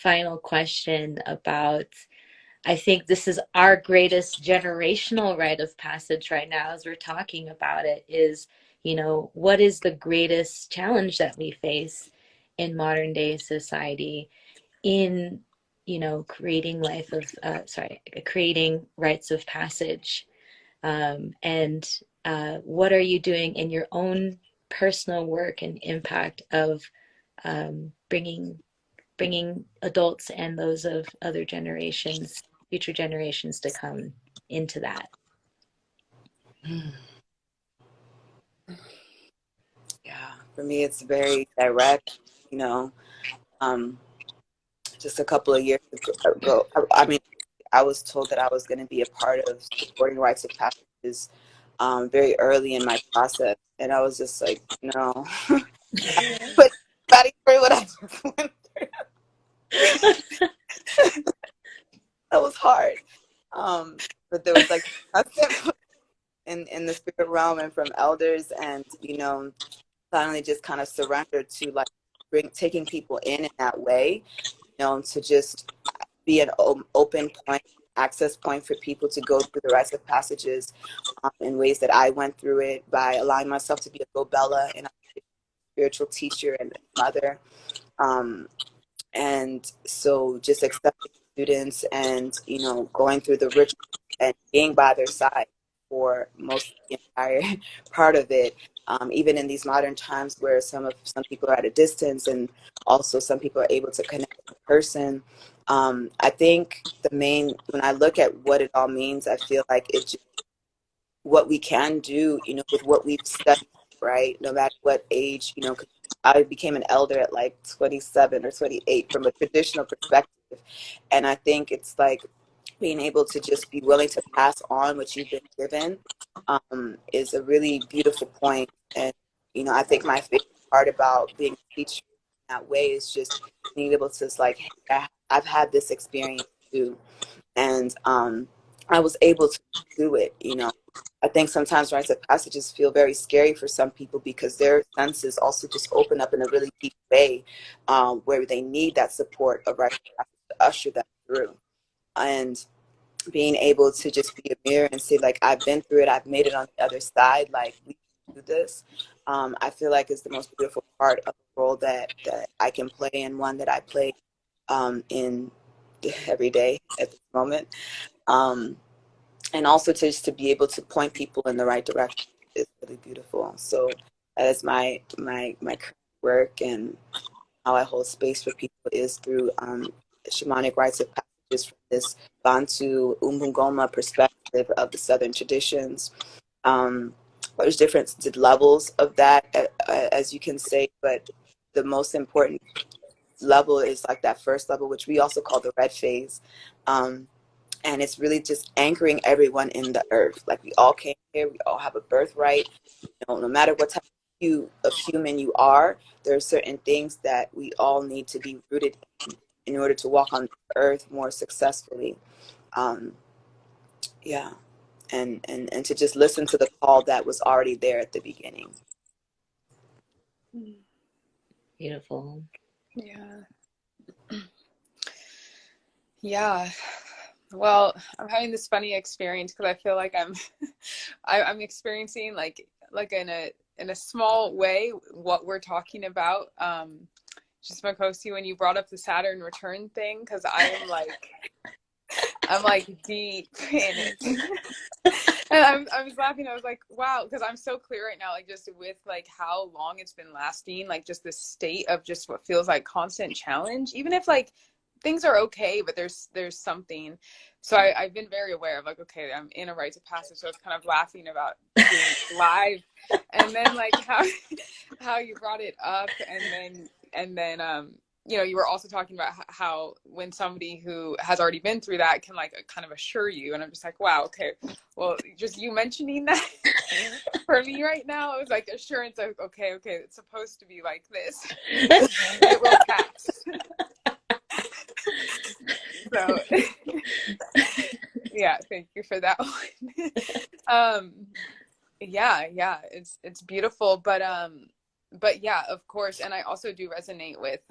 final question about, I think this is our greatest generational rite of passage right now, as we're talking about it, is, what is the greatest challenge that we face in modern day society in, creating creating rites of passage? And what are you doing in your own personal work and impact of bringing adults and those of other generations, future generations to come into that? Yeah, for me, it's very direct. you know um just a couple of years ago, I mean, I was told that I was going to be a part of supporting rites of passages very early in my process, and I was just like, no. But body through what I just went through. That was hard. But there was like constant in the spirit realm and from elders, and finally just kind of surrendered to, like, taking people in that way, to just be an open point, access point for people to go through the rites of passages, in ways that I went through it, by allowing myself to be a Gobella and a spiritual teacher and mother. Um, and so just accepting students and, going through the ritual and being by their side for most of the entire part of it. Even in these modern times where some people are at a distance, and also some people are able to connect in person. I think when I look at what it all means, I feel like it's what we can do, with what we've studied, right? No matter what age, 'cause I became an elder at like 27 or 28 from a traditional perspective. And I think it's like being able to just be willing to pass on what you've been given, is a really beautiful point. And, I think my favorite part about being a teacher in that way is just being able to, like, hey, I've had this experience too. And I was able to do it. I think sometimes rites of passages feel very scary for some people because their senses also just open up in a really deep way, where they need that support of rites of passage to usher them through. And being able to just be a mirror and say, like, I've been through it, I've made it on the other side, like, we can do this. I feel like is the most beautiful part of the role that I can play, and one that I play in every day at this moment. Um, and also just to be able to point people in the right direction is really beautiful. So that is my current work, and how I hold space for people is through shamanic rites of passages from this Bantu Umbungoma perspective of the Southern traditions. There's different levels of that, as you can say, but the most important level is like that first level, which we also call the red phase. And it's really just anchoring everyone in the earth. Like, we all came here, we all have a birthright. No matter what type of human you are, there are certain things that we all need to be rooted in order to walk on the earth more successfully. Um, yeah. And to just listen to the call that was already there at the beginning. Beautiful. Yeah. Yeah. Well, I'm having this funny experience because I feel like I'm experiencing like in a small way what we're talking about. Just Makhosi, when you brought up the Saturn return thing, because I'm like deep in it. And I was laughing. I was like, wow, because I'm so clear right now, like just with like how long it's been lasting, like just this state of just what feels like constant challenge, even if like things are okay, but there's something. So I've been very aware of like, okay, I'm in a rite of passage. So I was kind of laughing about doing live, and then like how you brought it up, and then you know, you were also talking about how when somebody who has already been through that can like kind of assure you, and I'm just like, wow, okay, well, just you mentioning that for me right now, it was like assurance of, okay, it's supposed to be like this. It will pass. So yeah, thank you for that one. Yeah, it's beautiful, but yeah, of course, and I also do resonate with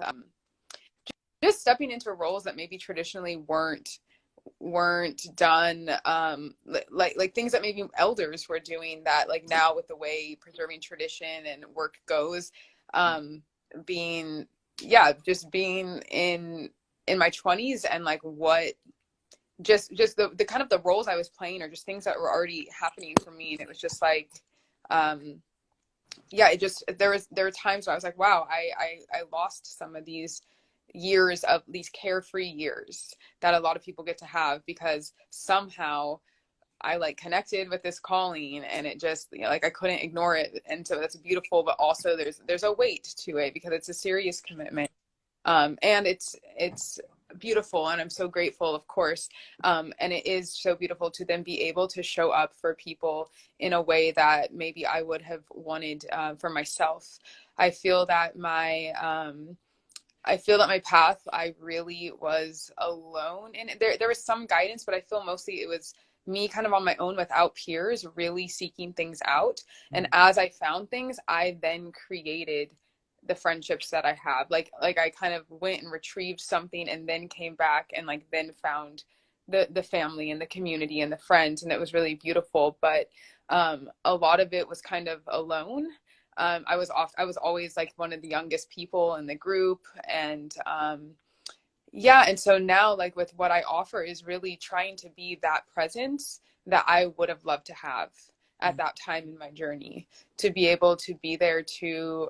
just stepping into roles that maybe traditionally weren't done, like things that maybe elders were doing that like now with the way preserving tradition and work goes, being just being in my 20s, and like what just the kind of the roles I was playing, or just things that were already happening for me, and it was just like it just there were times where I was like, wow, I lost some of these years, of these carefree years that a lot of people get to have, because somehow I like connected with this calling, and it just, you know, like I couldn't ignore it. And so that's beautiful, but also there's a weight to it because it's a serious commitment. And it's beautiful, and I'm so grateful, of course. And it is so beautiful to then be able to show up for people in a way that maybe I would have wanted, for myself. I feel that my path, I really was alone, and there was some guidance, but I feel mostly it was me kind of on my own without peers, really seeking things out. And as I found things, I then created the friendships that I have. Like I kind of went and retrieved something, and then came back, and like then found the family and the community and the friends, and it was really beautiful. But a lot of it was kind of alone. I was always like one of the youngest people in the group, and and so now, like with what I offer, is really trying to be that presence that I would have loved to have at that time in my journey, to be able to be there to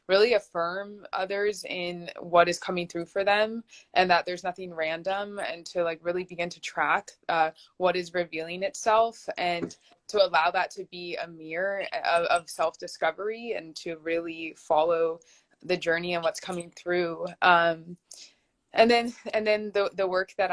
really affirm others in what is coming through for them, and that there's nothing random, and to like really begin to track what is revealing itself, and to allow that to be a mirror of self-discovery, and to really follow the journey and what's coming through. And then the work that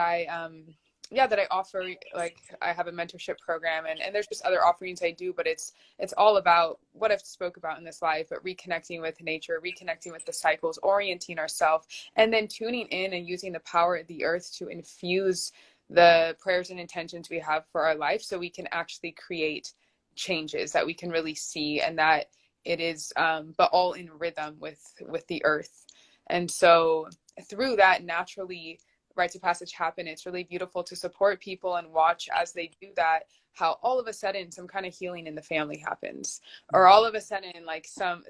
that I offer, like I have a mentorship program, and there's just other offerings I do, but it's all about what I've spoke about in this life, but reconnecting with nature, reconnecting with the cycles, orienting ourselves, and then tuning in and using the power of the earth to infuse the prayers and intentions we have for our life, so we can actually create changes that we can really see, and that it is but all in rhythm with the earth. And so through that, naturally rites of passage happen. It's really beautiful to support people and watch as they do that, how all of a sudden some kind of healing in the family happens, or all of a sudden like some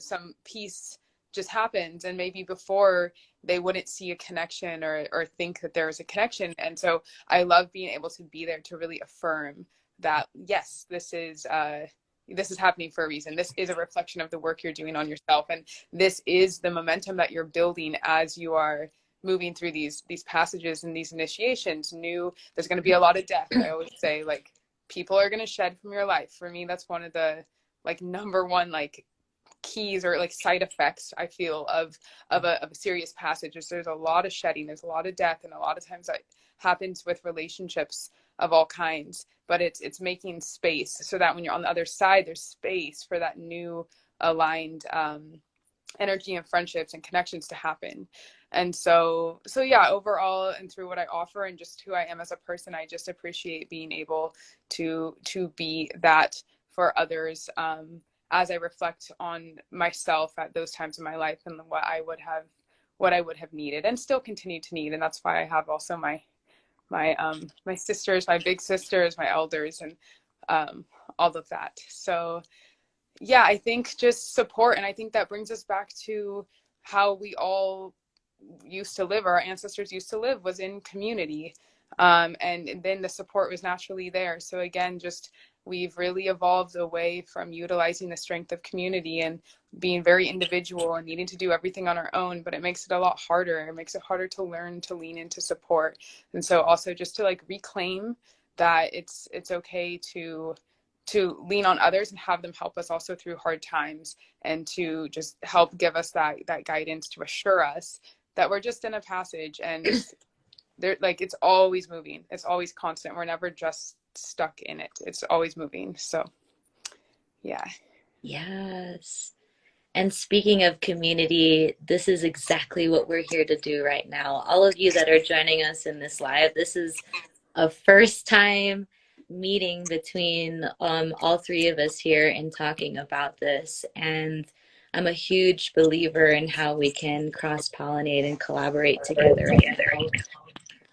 piece just happens. And maybe before they wouldn't see a connection or think that there was a connection. And so I love being able to be there to really affirm that, yes, this is happening for a reason. This is a reflection of the work you're doing on yourself. And this is the momentum that you're building as you are moving through these passages and these initiations. There's going to be a lot of death. I always say, like, people are going to shed from your life. For me, that's one of the, like, number one, like, keys or like side effects I feel of a serious passage is there's a lot of shedding, there's a lot of death, and a lot of times that happens with relationships of all kinds. But it's making space so that when you're on the other side, there's space for that new aligned energy and friendships and connections to happen. And so yeah, overall, and through what I offer and just who I am as a person, I just appreciate being able to be that for others, as I reflect on myself at those times in my life and what I would have needed and still continue to need. And that's why I have also my sisters, my big sisters, my elders, and all of that. So yeah, I think just support. And I think that brings us back to how we all used to live, our ancestors used to live, was in community. And then the support was naturally there. So again, just we've really evolved away from utilizing the strength of community and being very individual and needing to do everything on our own, but it makes it a lot harder. It makes it harder to learn to lean into support. And so also just to like reclaim that it's okay to lean on others and have them help us also through hard times, and to just help give us that guidance to assure us that we're just in a passage, and there, like, it's always moving, it's always constant, we're never just stuck in it, it's always moving. So yeah. Yes. And speaking of community, this is exactly what we're here to do right now. All of you that are joining us in this live, this is a first time meeting between all three of us here and talking about this. And I'm a huge believer in how we can cross-pollinate and collaborate together right now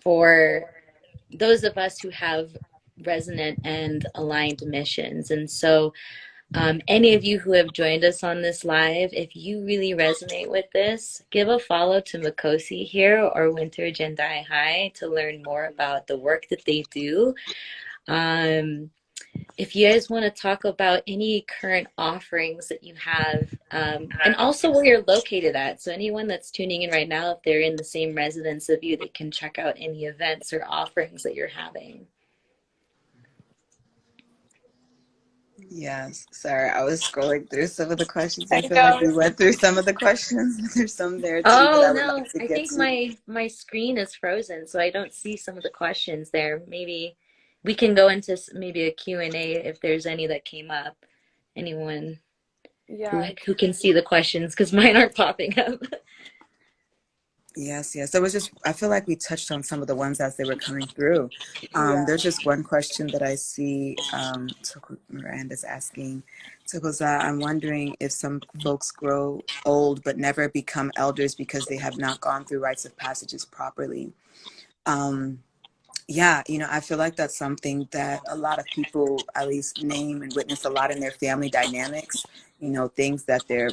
for those of us who have resonant and aligned missions. And so any of you who have joined us on this live, if you really resonate with this, give a follow to Makhosi here or Winter Jendayi High to learn more about the work that they do. If you guys want to talk about any current offerings that you have, and also where you're located at. So anyone that's tuning in right now, if they're in the same residence of you, they can check out any events or offerings that you're having. Yes, sorry, I was scrolling through some of the questions. I feel like we went through some of the questions, but there's some there too that Oh I would no, like to I get think to. my screen is frozen, so I don't see some of the questions there. Maybe we can go into maybe a Q&A if there's any that came up. Anyone Yeah, who can see the questions, because mine aren't popping up. Yes, yes. There was just, I feel like we touched on some of the ones as they were coming through. yeah. There's just one question that I see Miranda's asking. Tokoza, I'm wondering if some folks grow old but never become elders because they have not gone through rites of passages properly. Yeah, I feel like that's something that a lot of people at least name and witness a lot in their family dynamics. Things that their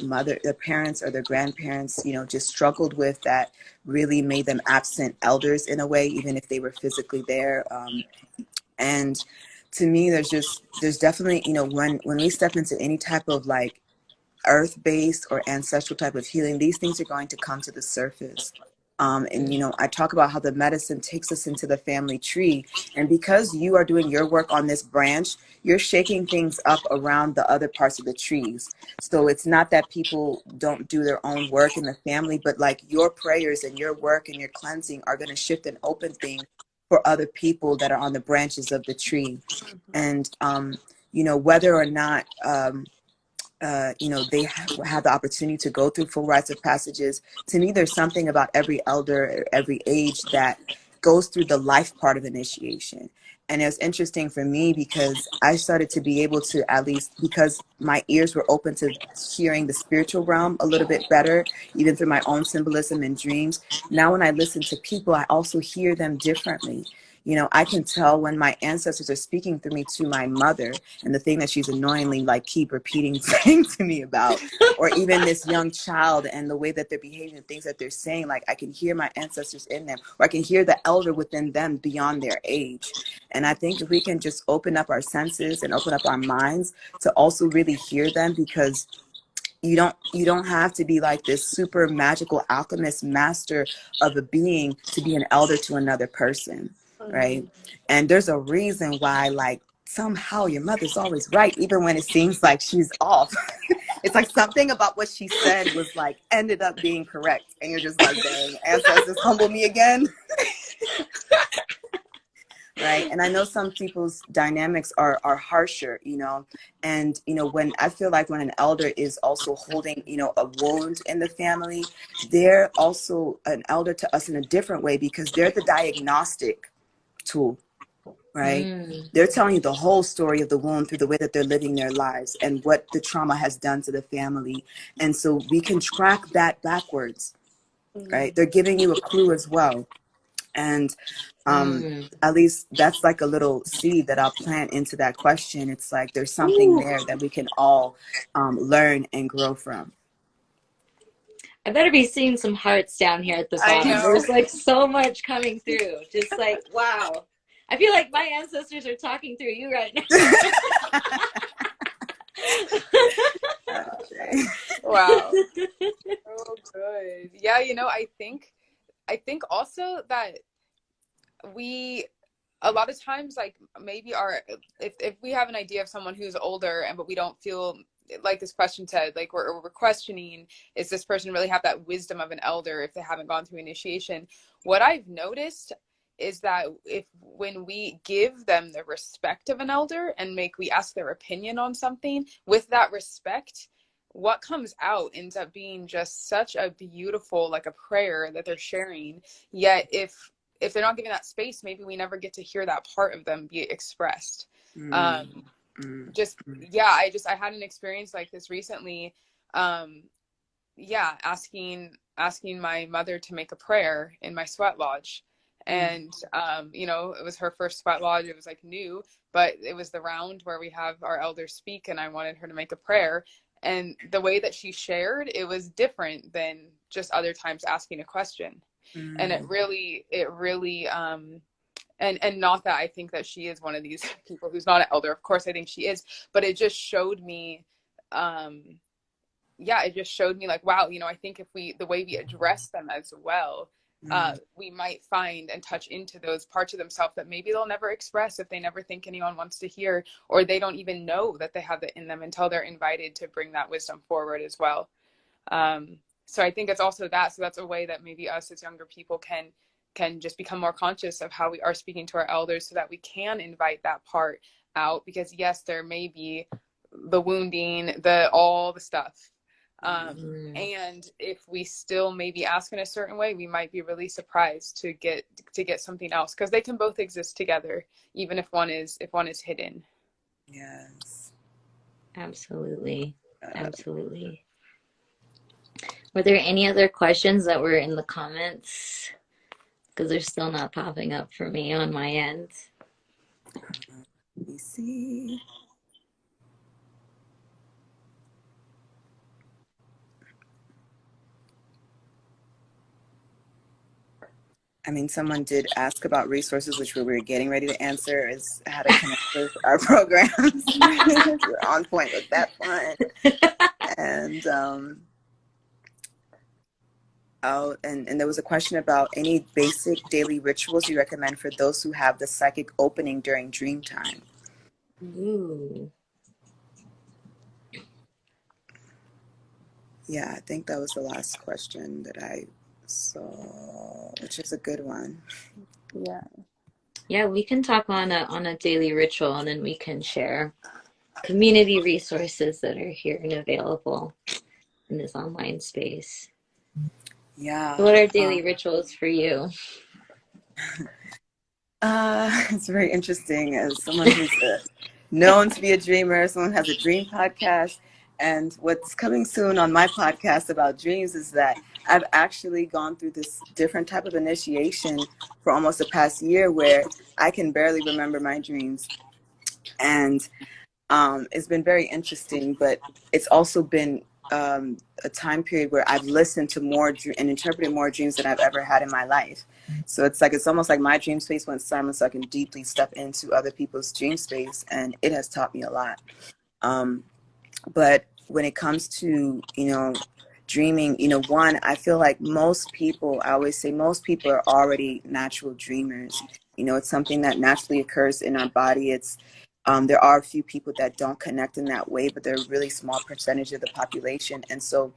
parents or their grandparents, just struggled with, that really made them absent elders in a way, even if they were physically there. And to me, there's definitely, when we step into any type of like earth-based or ancestral type of healing, these things are going to come to the surface. And I talk about how the medicine takes us into the family tree, and because you are doing your work on this branch, you're shaking things up around the other parts of the trees. So it's not that people don't do their own work in the family, but like your prayers and your work and your cleansing are going to shift and open things for other people that are on the branches of the tree. And whether or not they have the opportunity to go through full rites of passages. To me, there's something about every elder, every age, that goes through the life part of initiation. And it was interesting for me because I started to be able to, at least because my ears were open to hearing the spiritual realm a little bit better, even through my own symbolism and dreams. Now when I listen to people, I also hear them differently. You know, I can tell when my ancestors are speaking through me to my mother, and the thing that she's annoyingly like keep repeating saying to me about, or even this young child and the way that they're behaving, the things that they're saying, like I can hear my ancestors in them, or I can hear the elder within them beyond their age. And I think if we can just open up our senses and open up our minds to also really hear them, because you don't have to be like this super magical alchemist master of a being to be an elder to another person, right? And there's a reason why, like, somehow your mother's always right even when it seems like she's off. It's like something about what she said was like ended up being correct, and you're just like, dang, ancestors humble me again. Right. And I know some people's dynamics are harsher, you know, and, you know, when I feel like when an elder is also holding, you know, a wound in the family, they're also an elder to us in a different way, because they're the diagnostic tool, right? They're telling you the whole story of the wound through the way that they're living their lives and what the trauma has done to the family. And so we can track that backwards, right? They're giving you a clue as well. And at least that's like a little seed that I'll plant into that question. It's like there's something there that we can all learn and grow from. I better be seeing some hearts down here at the I bottom. know. There's like so much coming through. Just like, wow. I feel like my ancestors are talking through you right now. Wow. Oh, good. Yeah, you know, I think also that we a lot of times, like, maybe if we have an idea of someone who's older, and but we don't feel like this question said, like we're questioning, is this person really have that wisdom of an elder if they haven't gone through initiation? What I've noticed is that if when we give them the respect of an elder and we ask their opinion on something with that respect, what comes out ends up being just such a beautiful, like a prayer that they're sharing. Yet if they're not given that space, maybe we never get to hear that part of them be expressed. I had an experience like this recently. Asking my mother to make a prayer in my sweat lodge. And it was her first sweat lodge. It was like new, but it was the round where we have our elders speak, and I wanted her to make a prayer. And the way that she shared, it was different than just other times asking a question. And it really and not that I think that she is one of these people who's not an elder. Of course I think she is, but it just showed me it just showed me like, wow, I think if the way we address them as well, we might find and touch into those parts of themselves that maybe they'll never express if they never think anyone wants to hear, or they don't even know that they have it in them until they're invited to bring that wisdom forward as well. So I think it's also that. So that's a way that maybe us as younger people can just become more conscious of how we are speaking to our elders, so that we can invite that part out. Because yes, there may be the wounding, all the stuff. And if we still maybe ask in a certain way, we might be really surprised to get something else, because they can both exist together, even if one is hidden. Yes. Absolutely. Absolutely. Were there any other questions that were in the comments? Because they're still not popping up for me on my end. Let me see. I mean, someone did ask about resources, which we were getting ready to answer, is how to connect with our programs. We're on point with that one. And and there was a question about any basic daily rituals you recommend for those who have the psychic opening during dream time. Ooh. Yeah, I think that was the last question that I saw, which is a good one. Yeah, we can talk on a daily ritual, and then we can share community resources that are here and available in this online space. Yeah. So what are daily rituals for you? It's very interesting, as someone who's known to be a dreamer, someone who has a dream podcast, And what's coming soon on my podcast about dreams is that I've actually gone through this different type of initiation for almost the past year where I can barely remember my dreams. And it's been very interesting, but it's also been a time period where I've listened to more and interpreted more dreams than I've ever had in my life. So it's almost like my dream space went silent so I can deeply step into other people's dream space, and it has taught me a lot. Um, but when it comes to, dreaming, one, I feel like most people, I always say most people are already natural dreamers. It's something that naturally occurs in our body. There are a few people that don't connect in that way, but they're a really small percentage of the population. And so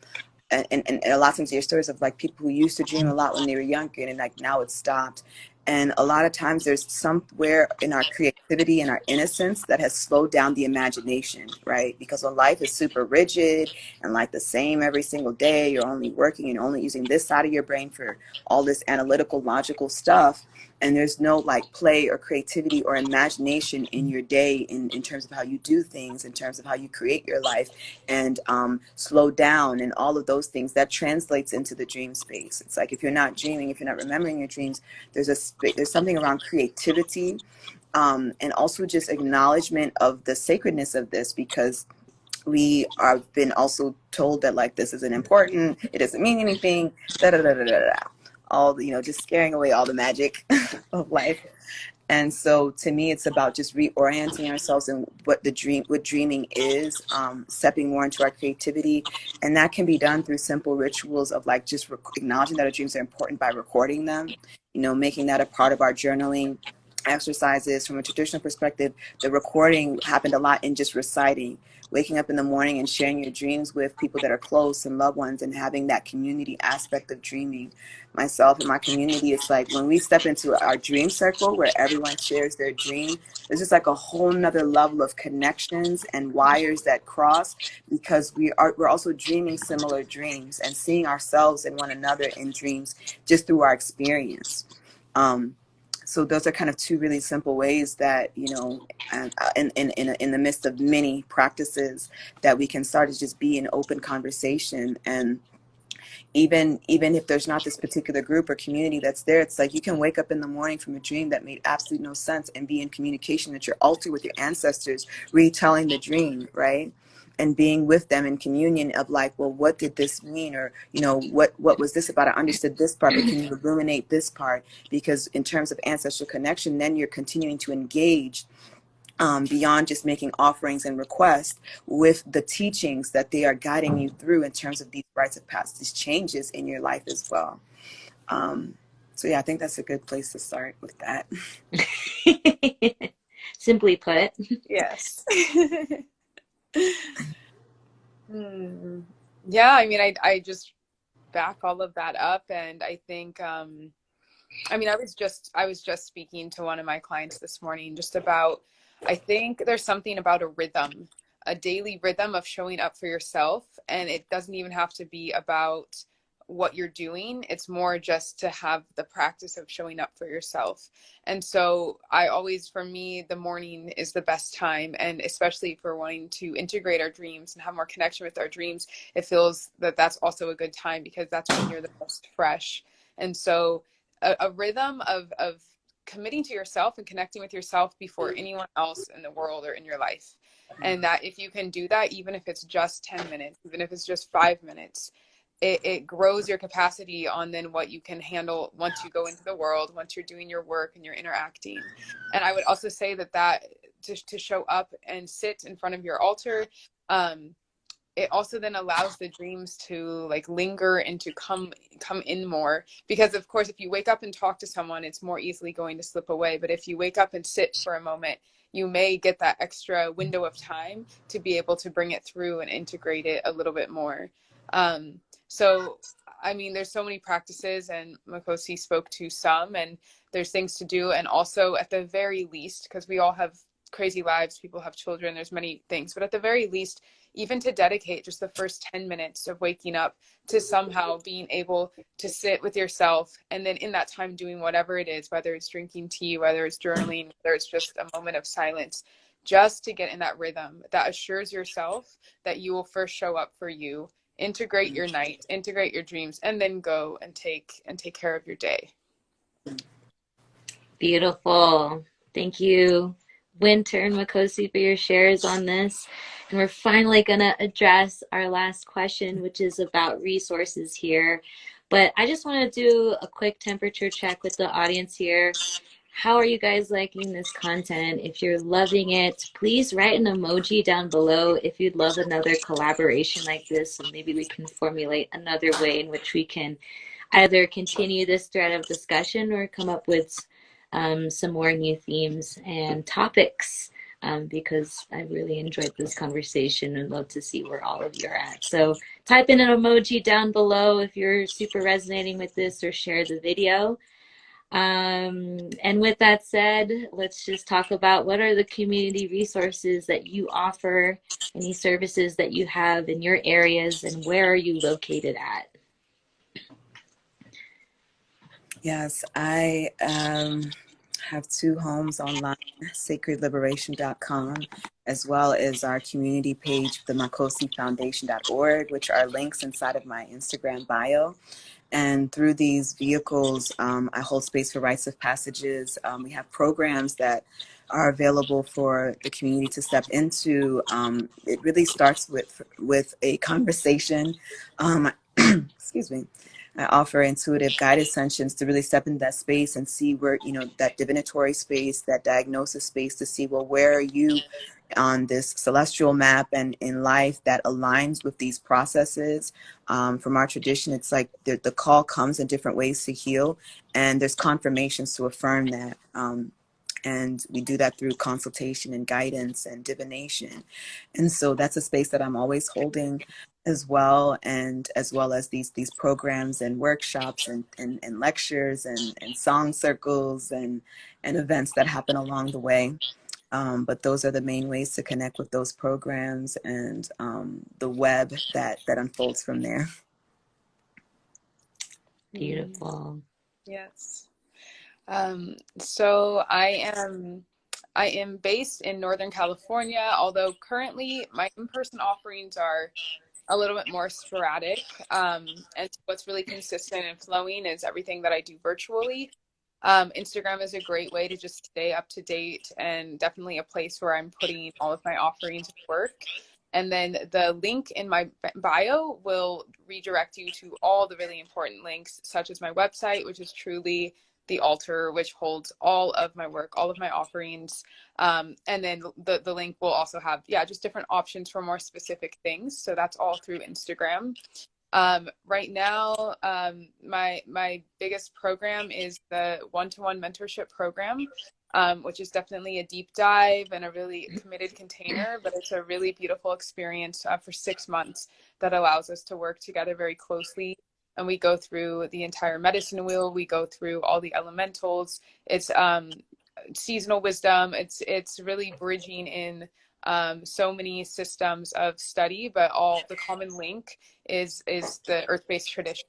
and a lot of times you hear stories of like people who used to dream a lot when they were younger and like now it's stopped. And a lot of times there's somewhere in our creativity and our innocence that has slowed down the imagination, right? Because when life is super rigid and like the same every single day, you're only working and only using this side of your brain for all this analytical, logical stuff. And there's no like play or creativity or imagination in your day in terms of how you do things, in terms of how you create your life and slow down and all of those things that translates into the dream space. It's like if you're not dreaming, if you're not remembering your dreams, there's something around creativity and also just acknowledgement of the sacredness of this, because we have been also told that like this isn't important, it doesn't mean anything, da da da da da da. All the, just scaring away all the magic of life. And so to me, it's about just reorienting ourselves in what dreaming is, stepping more into our creativity. And that can be done through simple rituals of like just acknowledging that our dreams are important by recording them, making that a part of our journaling exercises. From a traditional perspective, the recording happened a lot in just reciting, waking up in the morning and sharing your dreams with people that are close and loved ones, and having that community aspect of dreaming. Myself and my community, it's like when we step into our dream circle where everyone shares their dream, there's just like a whole nother level of connections and wires that cross, because we're also dreaming similar dreams and seeing ourselves and one another in dreams just through our experience. So those are kind of two really simple ways that, in the midst of many practices, that we can start to just be in open conversation. And even if there's not this particular group or community that's there, it's like you can wake up in the morning from a dream that made absolutely no sense and be in communication at your altar with your ancestors, retelling the dream, right? And being with them in communion of like, well, what did this mean? Or, what was this about? I understood this part, but can you illuminate this part? Because in terms of ancestral connection, then you're continuing to engage beyond just making offerings and requests with the teachings that they are guiding you through in terms of these rites of passage, these changes in your life as well. So yeah, I think that's a good place to start with that. Simply put. Yes. Yeah, I mean, I just back all of that up, and I think I mean, I was just speaking to one of my clients this morning just about, I think there's something about a rhythm, a daily rhythm of showing up for yourself. And it doesn't even have to be about what you're doing. It's more just to have the practice of showing up for yourself. And so I always, for me, the morning is the best time. And especially if we're wanting to integrate our dreams and have more connection with our dreams, it feels that that's also a good time, because that's when you're the most fresh. And so a rhythm of committing to yourself and connecting with yourself before anyone else in the world or in your life. And that if you can do that, even if it's just 10 minutes, even if it's just 5 minutes, it grows your capacity on then what you can handle once you go into the world, once you're doing your work and you're interacting. And I would also say that to show up and sit in front of your altar, it also then allows the dreams to like linger and to come in more, because of course if you wake up and talk to someone, it's more easily going to slip away. But if you wake up and sit for a moment, you may get that extra window of time to be able to bring it through and integrate it a little bit more. So I mean, there's so many practices, and Makhosi spoke to some, and there's things to do. And also at the very least, because we all have crazy lives, people have children, there's many things, but at the very least, even to dedicate just the first 10 minutes of waking up to somehow being able to sit with yourself, and then in that time doing whatever it is, whether it's drinking tea, whether it's journaling, whether it's just a moment of silence, just to get in that rhythm that assures yourself that you will first show up for you, integrate your night, integrate your dreams, and then go and take care of your day. Beautiful. Thank you, Winter and Makhosi, for your shares on this. And we're finally going to address our last question, which is about resources here. But I just want to do a quick temperature check with the audience here. How are you guys liking this content? If you're loving it, please write an emoji down below if you'd love another collaboration like this, and maybe we can formulate another way in which we can either continue this thread of discussion or come up with some more new themes and topics, because I really enjoyed this conversation and love to see where all of you are at. So type in an emoji down below if you're super resonating with this, or share the video. And with that said, let's just talk about what are the community resources that you offer, any services that you have in your areas, and where are you located at? Yes, I have two homes online, sacredliberation.com, as well as our community page, the MakhosiFoundation.org, which are links inside of my Instagram bio. And through these vehicles, I hold space for rites of passages. We have programs that are available for the community to step into. It really starts with a conversation. Excuse me. I offer intuitive guided sessions to really step in that space and see where, that divinatory space, that diagnosis space, to see, well, where are you on this celestial map and in life that aligns with these processes. From our tradition, it's like the call comes in different ways to heal, and there's confirmations to affirm that. And we do that through consultation and guidance and divination. And so that's a space that I'm always holding as well, and as well as these programs and workshops and lectures and song circles and events that happen along the way. But those are the main ways to connect with those programs, and the web that unfolds from there. Beautiful. Yes. So I am based in Northern California, although currently my in-person offerings are a little bit more sporadic. And what's really consistent and flowing is everything that I do virtually. Instagram is a great way to just stay up to date, and definitely a place where I'm putting all of my offerings and work. And then the link in my bio will redirect you to all the really important links, such as my website, which is truly the altar, which holds all of my work, all of my offerings. And then the link will also have, just different options for more specific things. So that's all through Instagram. Right now, my biggest program is the one-to-one mentorship program, which is definitely a deep dive and a really committed container, but it's a really beautiful experience for 6 months that allows us to work together very closely. And we go through the entire medicine wheel. We go through all the elementals. It's seasonal wisdom. It's really bridging in so many systems of study, but all the common link is the earth-based tradition.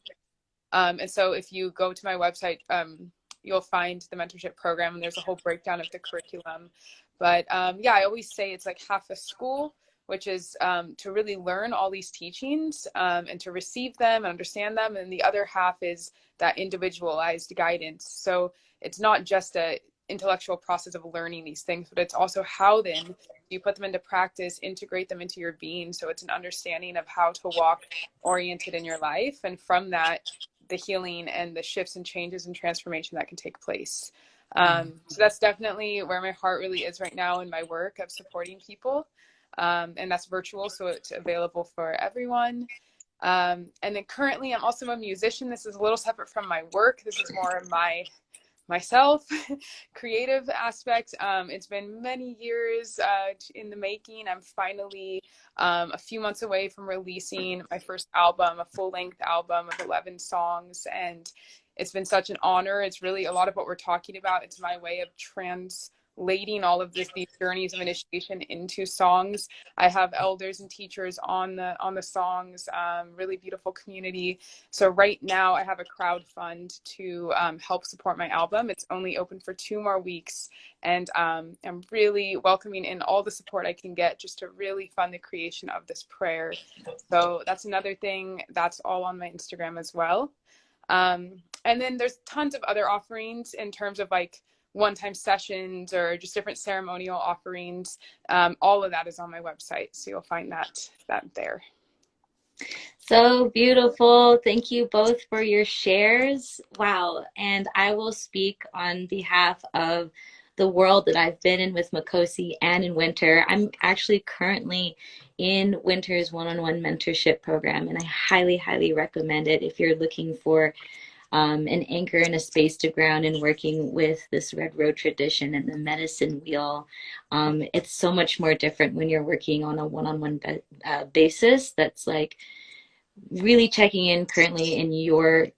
And so if you go to my website, you'll find the mentorship program, and there's a whole breakdown of the curriculum. But I always say it's like half a school, which is to really learn all these teachings and to receive them and understand them. And the other half is that individualized guidance. So it's not just a intellectual process of learning these things, but it's also how then you put them into practice, integrate them into your being. So it's an understanding of how to walk oriented in your life. And from that, the healing and the shifts and changes and transformation that can take place. So that's definitely where my heart really is right now in my work of supporting people. And that's virtual, so it's available for everyone. And then currently I'm also a musician. This is a little separate from my work. This is more of myself creative aspect. It's been many years in the making. I'm finally a few months away from releasing my first album, a full-length album of 11 songs, and it's been such an honor. It's really a lot of what we're talking about. It's my way of translating all of these journeys of initiation into songs. I have elders and teachers on the songs, really beautiful community. So right now I have a crowd fund to help support my album. It's only open for 2 more weeks, and I'm really welcoming in all the support I can get just to really fund the creation of this prayer. So that's another thing. That's all on my Instagram as well. And then there's tons of other offerings in terms of like one-time sessions or just different ceremonial offerings. All of that is on my website, so you'll find that there. So beautiful. Thank you both for your shares. Wow. And I will speak on behalf of the world that I've been in with Makhosi and in Winter. I'm actually currently in Winter's one-on-one mentorship program, and I highly, highly recommend it if you're looking for an anchor and a space to ground in working with this Red Road tradition and the medicine wheel. It's so much more different when you're working on a one-on-one basis that's like really checking in currently in your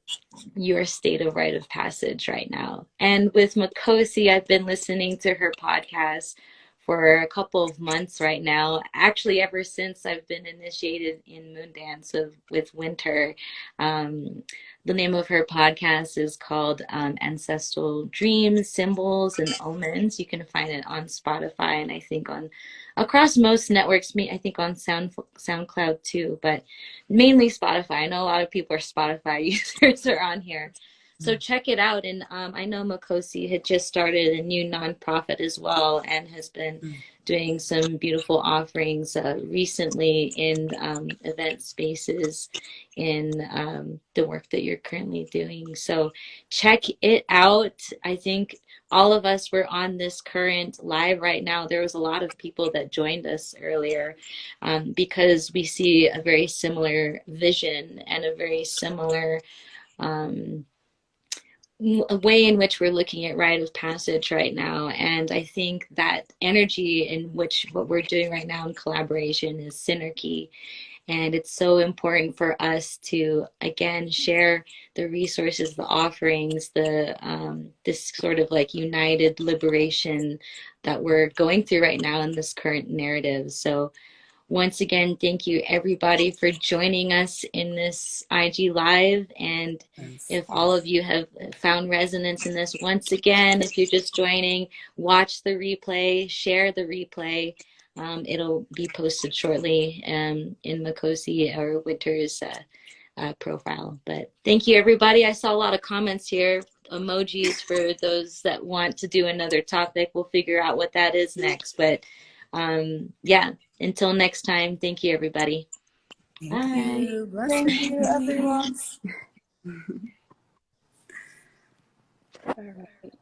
state of rite of passage right now. And with Makhosi, I've been listening to her podcast for a couple of months right now, actually ever since I've been initiated in moon dance with Winter. The name of her podcast is called Ancestral Dreams, Symbols, and Omens. You can find it on Spotify and I think on across most networks, I think on SoundCloud too, but mainly Spotify. I know a lot of people are Spotify users are on here. So check it out. And I know Makhosi had just started a new nonprofit as well and has been doing some beautiful offerings recently in event spaces in the work that you're currently doing. So check it out. I think all of us were on this current live right now. There was a lot of people that joined us earlier because we see a very similar vision and a very similar a way in which we're looking at rite of passage right now. And I think that energy in which what we're doing right now in collaboration is synergy. And it's so important for us to, again, share the resources, the offerings, this sort of like united liberation that we're going through right now in this current narrative. So once again, thank you everybody for joining us in this IG Live. And if all of you have found resonance in this, once again, if you're just joining, watch the replay, share the replay. It'll be posted shortly in Makhosi or Winter's profile. But thank you everybody. I saw a lot of comments here, emojis for those that want to do another topic. We'll figure out what that is next. But yeah. Until next time, thank you, everybody. Thank you. Thank you, everyone. All right.